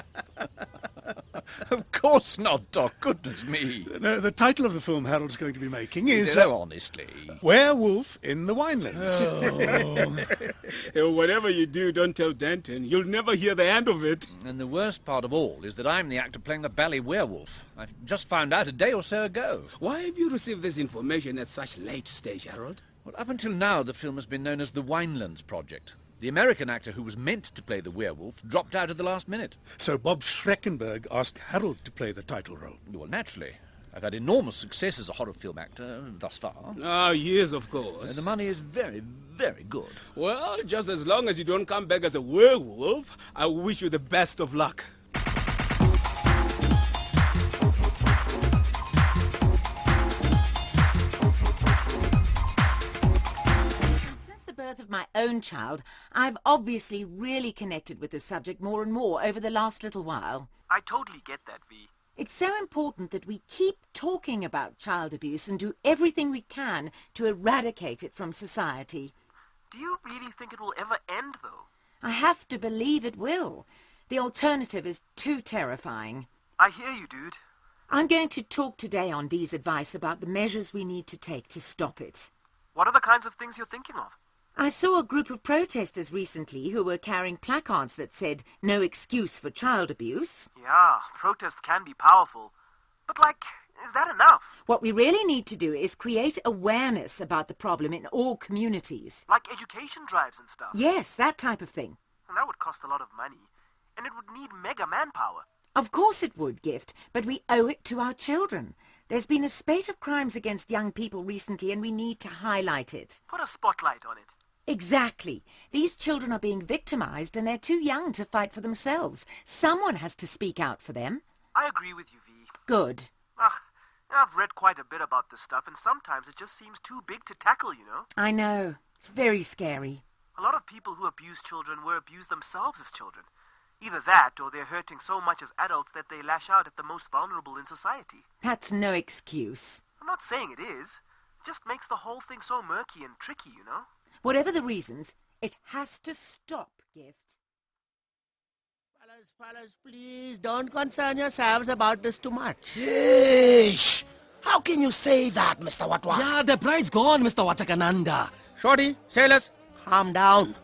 Of course not, Doc. Goodness me. No, the title of the film Harold's going to be making is... honestly. Werewolf in the Winelands. Oh. Whatever you do, don't tell Denton. You'll never hear the end of it. And the worst part of all is that I'm the actor playing the bally werewolf. I just found out a day or so ago. Why have you received this information at such late stage, Harold? Well, up until now, the film has been known as the Winelands Project. The American actor who was meant to play the werewolf dropped out at the last minute. So Bob Schreckenberg asked Harold to play the title role. Well, naturally. I've had enormous success as a horror film actor thus far. Ah, yes, of course. And the money is very, very good. Well, just as long as you don't come back as a werewolf, I wish you the best of luck. Of my own child, I've obviously really connected with this subject more and more over the last little while. I totally get that, V. It's so important that we keep talking about child abuse and do everything we can to eradicate it from society. Do you really think it will ever end, though? I have to believe it will. The alternative is too terrifying. I hear you, dude. I'm going to talk today on V's advice about the measures we need to take to stop it. What are the kinds of things you're thinking of? I saw a group of protesters recently who were carrying placards that said, "No excuse for child abuse." Yeah, protests can be powerful. But, is that enough? What we really need to do is create awareness about the problem in all communities. Like education drives and stuff. Yes, that type of thing. And that would cost a lot of money. And it would need mega manpower. Of course it would, Gift, but we owe it to our children. There's been a spate of crimes against young people recently, and we need to highlight it. Put a spotlight on it. Exactly. These children are being victimized, and they're too young to fight for themselves. Someone has to speak out for them. I agree with you, V. Good. I've read quite a bit about this stuff, and sometimes it just seems too big to tackle, you know? I know. It's very scary. A lot of people who abuse children were abused themselves as children. Either that, or they're hurting so much as adults that they lash out at the most vulnerable in society. That's no excuse. I'm not saying it is. It just makes the whole thing so murky and tricky, you know? Whatever the reasons, it has to stop, Gift. Fellas, please don't concern yourselves about this too much. Yeesh! How can you say that, Mr. Watwa? Yeah, the bride's gone, Mr. Watakananda. Shorty, sailors, calm down.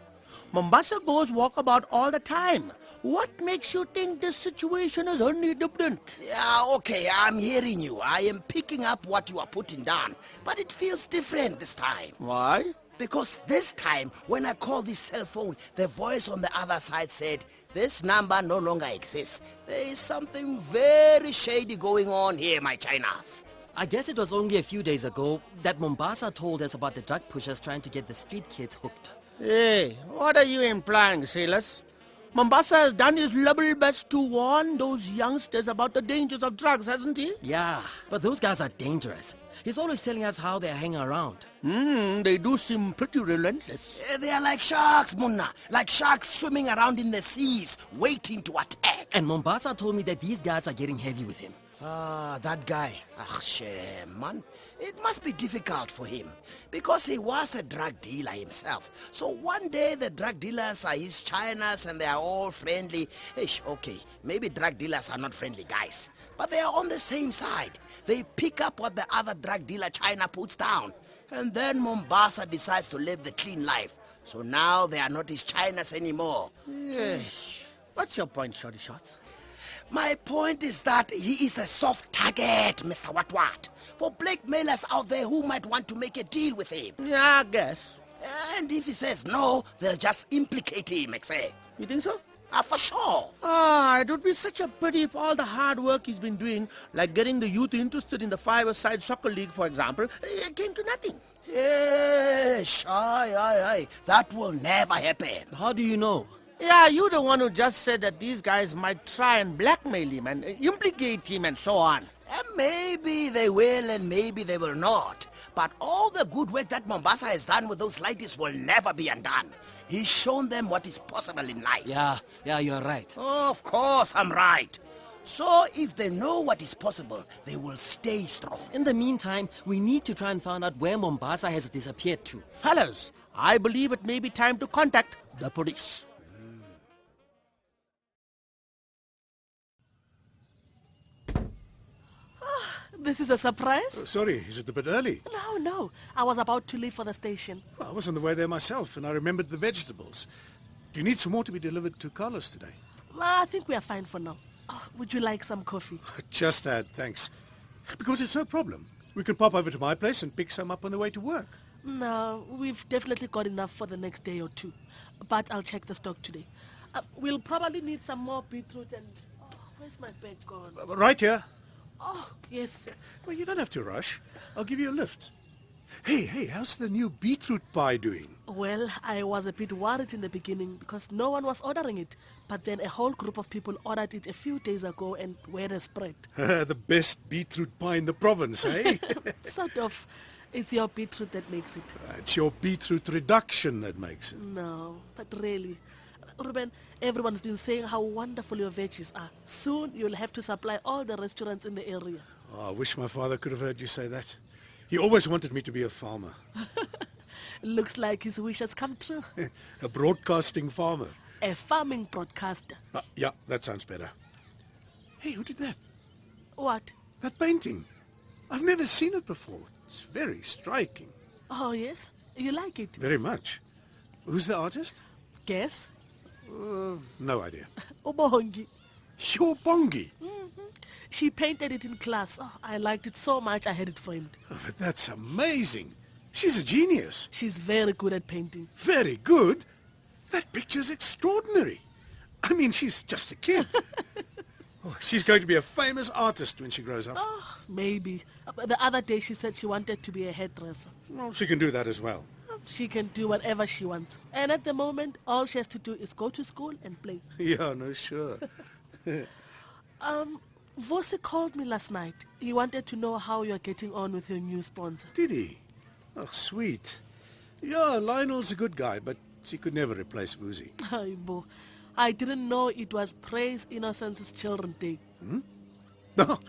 Mombasa goes walkabout all the time. What makes you think this situation is only different? Yeah, okay, I'm hearing you. I am picking up what you are putting down. But it feels different this time. Why? Because this time, when I called this cell phone, the voice on the other side said, "This number no longer exists." There is something very shady going on here, my Chinas. I guess it was only a few days ago that Mombasa told us about the drug pushers trying to get the street kids hooked. Hey, what are you implying, sailors? Mombasa has done his level best to warn those youngsters about the dangers of drugs, hasn't he? Yeah, but those guys are dangerous. He's always telling us how they hang around. They do seem pretty relentless. They are like sharks, Munna. Like sharks swimming around in the seas, waiting to attack. And Mombasa told me that these guys are getting heavy with him. That guy. Shame, man. It must be difficult for him, because he was a drug dealer himself. So one day the drug dealers are his Chinas and they are all friendly. Okay, maybe drug dealers are not friendly guys, but they are on the same side. They pick up what the other drug dealer China puts down. And then Mombasa decides to live the clean life. So now they are not his Chinas anymore. What's your point, Shorty Shots? My point is that he is a soft target, Mr. What, for blackmailers out there who might want to make a deal with him. Yeah, I guess. And if he says no, they'll just implicate him, say. You think so? For sure. It would be such a pity if all the hard work he's been doing, like getting the youth interested in the five-a-side soccer league, for example, came to nothing. Yes, aye. That will never happen. How do you know? Yeah, you're the one who just said that these guys might try and blackmail him and implicate him and so on. And maybe they will and maybe they will not. But all the good work that Mombasa has done with those ladies will never be undone. He's shown them what is possible in life. Yeah, you're right. Oh, of course I'm right. So if they know what is possible, they will stay strong. In the meantime, we need to try and find out where Mombasa has disappeared to. Fellas, I believe it may be time to contact the police. This is a surprise? Sorry, is it a bit early? No. I was about to leave for the station. Well, I was on the way there myself, and I remembered the vegetables. Do you need some more to be delivered to Carlos today? I think we are fine for now. Would you like some coffee? Just that, thanks. Because it's no problem. We can pop over to my place and pick some up on the way to work. No, we've definitely got enough for the next day or two. But I'll check the stock today. We'll probably need some more beetroot and... where's my bag gone? Right here. Oh, yes. Well, you don't have to rush. I'll give you a lift. Hey, how's the new beetroot pie doing? Well, I was a bit worried in the beginning because no one was ordering it. But then a whole group of people ordered it a few days ago and were a spread. The best beetroot pie in the province, eh? Sort of. It's your beetroot that makes it. It's your beetroot reduction that makes it. No, but really. Ruben, everyone's been saying how wonderful your veggies are. Soon you'll have to supply all the restaurants in the area. Oh, I wish my father could have heard you say that. He always wanted me to be a farmer. Looks like his wish has come true. A broadcasting farmer. A farming broadcaster. Yeah, that sounds better. Hey, who did that? What? That painting. I've never seen it before. It's very striking. Oh, yes? You like it? Very much. Who's the artist? Guess? No idea. Ubongi. Your Bongi? She painted it in class. Oh, I liked it so much I had it framed. Oh, but that's amazing. She's a genius. She's very good at painting. Very good? That picture's extraordinary. I mean, she's just a kid. Oh, she's going to be a famous artist when she grows up. Oh, maybe. But the other day she said she wanted to be a hairdresser. Well, she can do that as well. She can do whatever she wants. And at the moment, all she has to do is go to school and play. Yeah, no, sure. Vuka called me last night. He wanted to know how you're getting on with your new sponsor. Did he? Oh, sweet. Yeah, Lionel's a good guy, but he could never replace Vuzi. Ay, Bo. I didn't know it was Praise Innocence's Children's Day. No,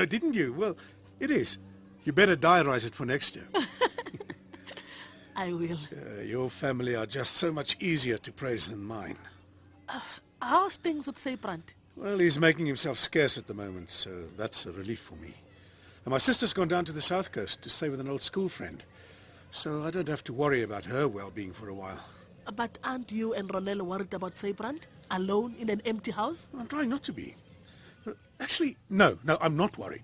didn't you? Well, it is. You better diarise it for next year. I will. Your family are just so much easier to praise than mine. How's things with Seybrand? Well, he's making himself scarce at the moment, so that's a relief for me. And my sister's gone down to the south coast to stay with an old school friend, so I don't have to worry about her well-being for a while. But aren't you and Ronel worried about Seybrand? Alone in an empty house? I'm trying not to be. Actually, no, I'm not worried.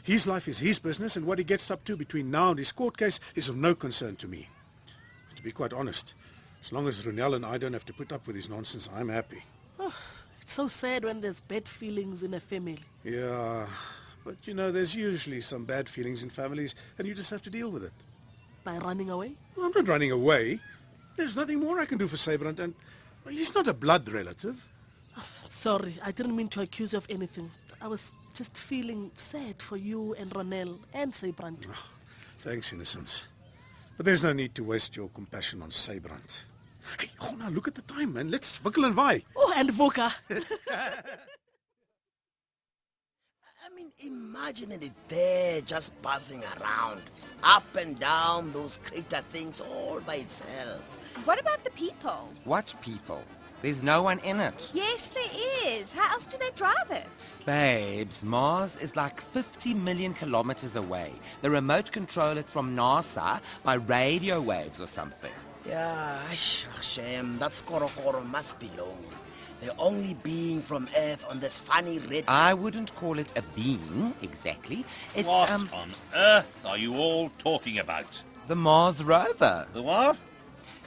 His life is his business, and what he gets up to between now and his court case is of no concern to me. To be quite honest, as long as Ronel and I don't have to put up with his nonsense, I'm happy. Oh, it's so sad when there's bad feelings in a family. Yeah, but you know, there's usually some bad feelings in families, and you just have to deal with it. By running away? Well, I'm not running away. There's nothing more I can do for Seybrand, and he's not a blood relative. Oh, sorry, I didn't mean to accuse you of anything. I was just feeling sad for you and Ronel and Seybrand. Oh, thanks, Innocence. But there's no need to waste your compassion on Seybrand. Hey, oh, now look at the time, man. Let's Vuka and Vi. Oh, and Vuka. I mean, imagine it there just buzzing around, up and down those crater things all by itself. What about the people? What people? There's no one in it. Yes, there is. How else do they drive it? Babes, Mars is like 50 million kilometers away. They remote control it from NASA by radio waves or something. Yeah, shame. That Skorokoro must be lonely. The only being from Earth on this funny red... I wouldn't call it a being, exactly. It's, What on earth are you all talking about? The Mars rover. The what?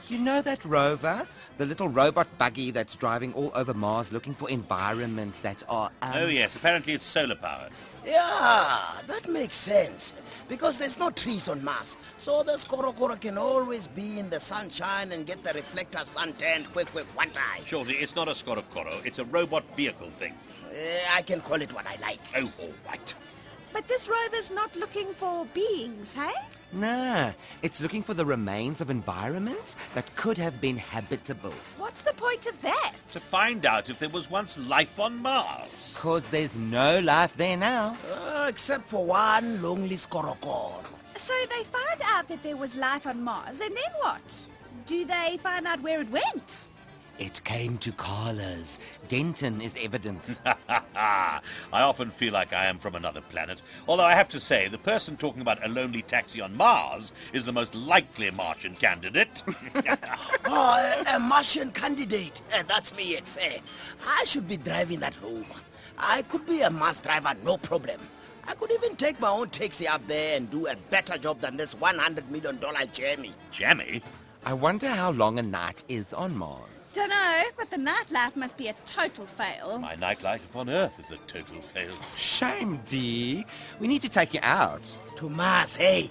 You know that rover? The little robot buggy that's driving all over Mars looking for environments that are... Oh, yes. Apparently it's solar-powered. Yeah, that makes sense. Because there's no trees on Mars. So the Skorokoro can always be in the sunshine and get the reflector suntanned quick, one time. Shorty, it's not a Skorokoro. It's a robot vehicle thing. I can call it what I like. Oh, all right. But this rover's not looking for beings, hey? Nah, it's looking for the remains of environments that could have been habitable. What's the point of that? To find out if there was once life on Mars. 'Cause there's no life there now. Except for one lonely Skorokoro. So they found out that there was life on Mars, and then what? Do they find out where it went? It came to Carla's. Denton is evidence. I often feel like I am from another planet. Although I have to say, the person talking about a lonely taxi on Mars is the most likely Martian candidate. A Martian candidate. That's me, I should be driving that rover. I could be a Mars driver, no problem. I could even take my own taxi up there and do a better job than this $100 million jammy. Jammy? I wonder how long a night is on Mars. Dunno, but the nightlife must be a total fail. My nightlife on Earth is a total fail. Shame, Dee. We need to take you out. To Mars, hey?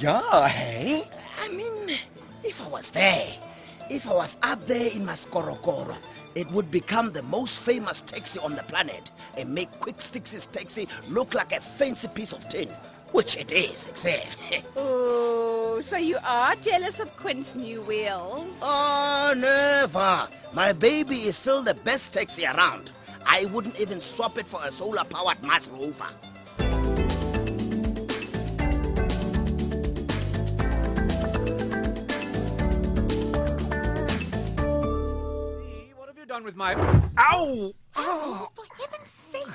Yeah, hey? I mean, if I was there, if I was up there in my Skorokoro, it would become the most famous taxi on the planet and make Quick Sticks' taxi look like a fancy piece of tin. Which it is, Oh, so you are jealous of Quint's new wheels? Oh, never. My baby is still the best taxi around. I wouldn't even swap it for a solar-powered Mars rover. What have you done with my... Ow! Oh, for heaven's sake!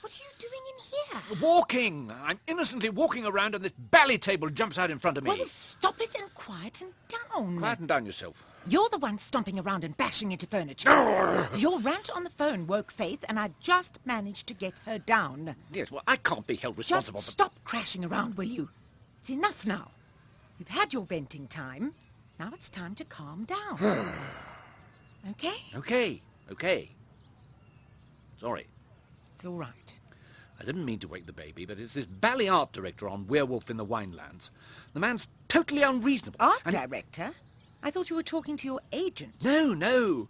What are you doing in here? Walking! I'm innocently walking around and this bally table jumps out in front of me. Well, stop it and quieten down. Quieten down yourself. You're the one stomping around and bashing into furniture. Your rant on the phone woke Faith, and I just managed to get her down. Yes, well, I can't be held responsible Just stop crashing around, will you? It's enough now. You've had your venting time. Now it's time to calm down. Okay? Okay. Sorry. It's all right. I didn't mean to wake the baby, but it's this bally art director on Werewolf in the Winelands. The man's totally unreasonable. Art director? I thought you were talking to your agent. No.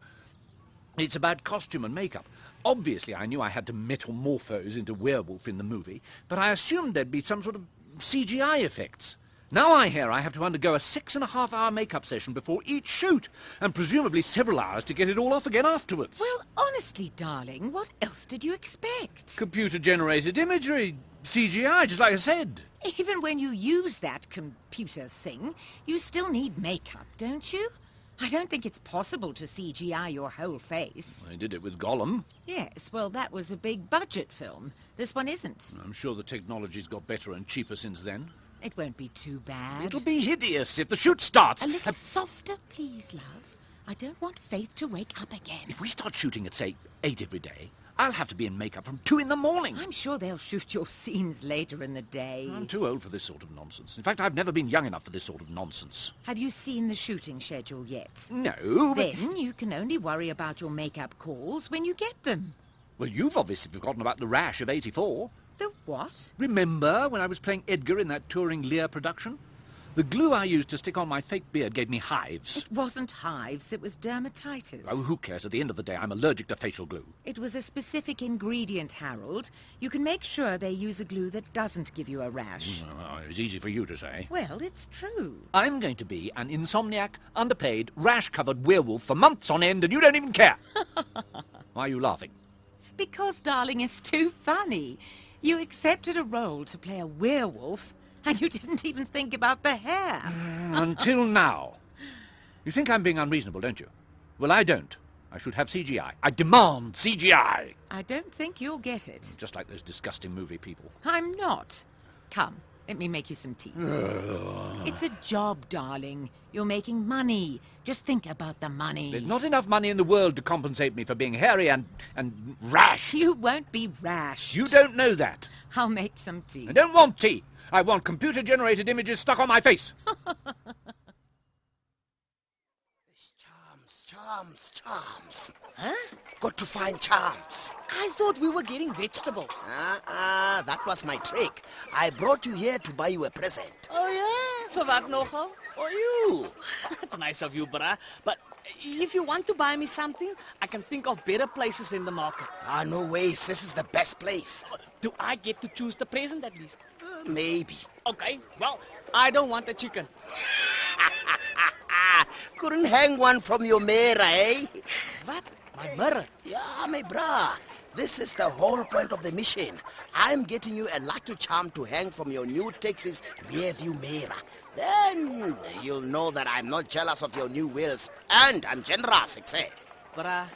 It's about costume and makeup. Obviously, I knew I had to metamorphose into werewolf in the movie, but I assumed there'd be some sort of CGI effects. Now I hear I have to undergo a 6.5-hour makeup session before each shoot, and presumably several hours to get it all off again afterwards. Well, honestly, darling, what else did you expect? Computer-generated imagery, CGI, just like I said. Even when you use that computer thing, you still need makeup, don't you? I don't think it's possible to CGI your whole face. I did it with Gollum. Yes, well, that was a big-budget film. This one isn't. I'm sure the technology's got better and cheaper since then. It won't be too bad. It'll be hideous if the shoot starts. A little softer, please, love. I don't want Faith to wake up again. If we start shooting at, say, 8 every day, I'll have to be in makeup from 2 in the morning. I'm sure they'll shoot your scenes later in the day. I'm too old for this sort of nonsense. In fact, I've never been young enough for this sort of nonsense. Have you seen the shooting schedule yet? No, but... Then you can only worry about your makeup calls when you get them. Well, you've obviously forgotten about the rash of '84. The what? Remember when I was playing Edgar in that touring Lear production? The glue I used to stick on my fake beard gave me hives. It wasn't hives, it was dermatitis. Oh, who cares? At the end of the day, I'm allergic to facial glue. It was a specific ingredient, Harold. You can make sure they use a glue that doesn't give you a rash. It's easy for you to say. Well, it's true. I'm going to be an insomniac, underpaid, rash-covered werewolf for months on end, and you don't even care. Why are you laughing? Because, darling, it's too funny. You accepted a role to play a werewolf, and you didn't even think about the hair. Until now. You think I'm being unreasonable, don't you? Well, I don't. I should have CGI. I demand CGI! I don't think you'll get it. Just like those disgusting movie people. I'm not. Come, let me make you some tea. It's a job, darling. You're making money. Just think about the money. There's not enough money in the world to compensate me for being hairy and rash. You won't be rash. You don't know that. I'll make some tea. I don't want tea. I want computer-generated images stuck on my face. Charms. Huh? Got to find charms. I thought we were getting vegetables. That was my trick. I brought you here to buy you a present. Oh, yeah? For wat nogal? For you. That's nice of you, brah. But if you want to buy me something, I can think of better places than the market. No ways. This is the best place. Do I get to choose the present at least? Maybe. Okay, well, I don't want the chicken. Couldn't hang one from your mirror, eh? What? My mirror? Yeah, my brah. This is the whole point of the mission. I'm getting you a lucky charm to hang from your new taxi's rearview mirror. Then you'll know that I'm not jealous of your new wheels, and I'm generous, say. Brah,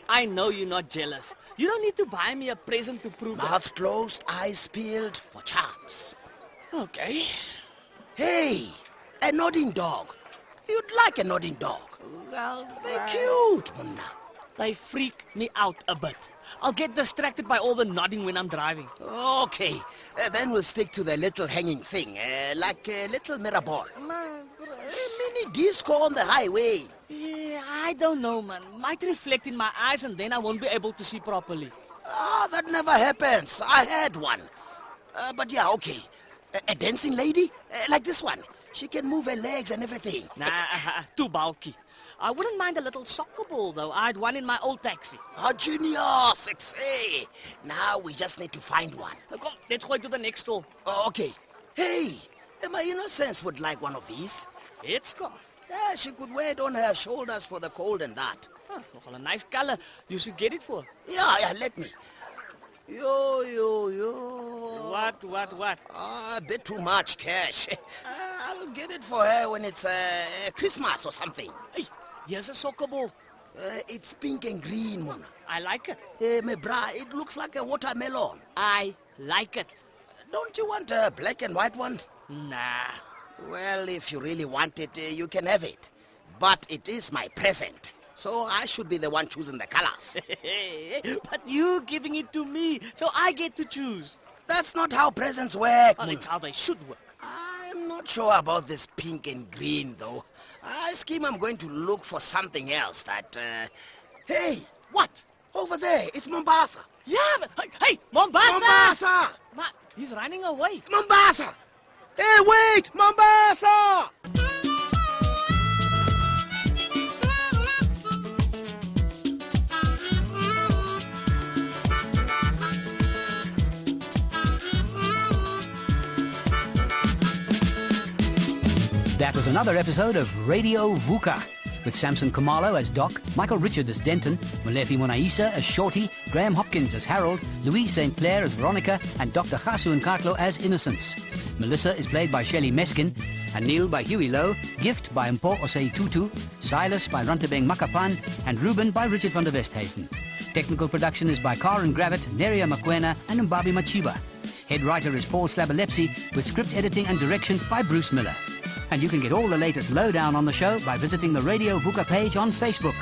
I know you're not jealous. You don't need to buy me a present to prove that. Mouth closed, eyes peeled for charms. Okay. Hey, a nodding dog. You'd like a nodding dog. Well, they're cute, Munna. They freak me out a bit. I'll get distracted by all the nodding when I'm driving. Okay, then we'll stick to the little hanging thing, like a little mirror ball. A mini disco on the highway. Yeah, I don't know, man. Might reflect in my eyes and then I won't be able to see properly. That never happens. I had one. But yeah, okay. A dancing lady? Like this one. She can move her legs and everything. Nah, too bulky. I wouldn't mind a little soccer ball, though. I had one in my old taxi. Genius, sexy. Now we just need to find one. Come, let's go to the next store. Okay. Hey, my innocence would like one of these. It's gone. Yeah, she could wear it on her shoulders for the cold and that. Nogal a nice color. You should get it for her. Yeah, let me. Yo. What? A bit too much cash. I'll get it for her when it's Christmas or something. Hey, here's a soccer ball. It's pink and green, Mona. I like it. Hey, my bra, it looks like a watermelon. I like it. Don't you want a black and white one? Nah. Well, if you really want it, you can have it. But it is my present, so I should be the one choosing the colors. But you giving it to me, so I get to choose. That's not how presents work. Well, it's how they should work. I'm not sure about this pink and green, though. I scheme I'm going to look for something else that... Hey, what? Over there, it's Mombasa. Yeah, hey, Mombasa! Mombasa! He's running away. Mombasa! Hey, wait! Mombasa! That was another episode of Radio Vuka, with Samson Khumalo as Doc, Michael Richard as Denton, Molefi Monaisa as Shorty, Graham Hopkins as Harold, Louise St. Clair as Veronica, and Dr. Khasu Nkatlo as Innocence. Melissa is played by Shelley Meskin, Anil by Huey Lowe, Gift by Mpo Osei Tutu, Silas by Runtebeng Makapan, and Ruben by Richard van der Westhuizen. Technical production is by Karen Gravett, Neria Makwena, and Mbabi Machiba. Head writer is Paul Slabolepsy, with script editing and direction by Bruce Miller. And you can get all the latest lowdown on the show by visiting the Radio Vuka page on Facebook.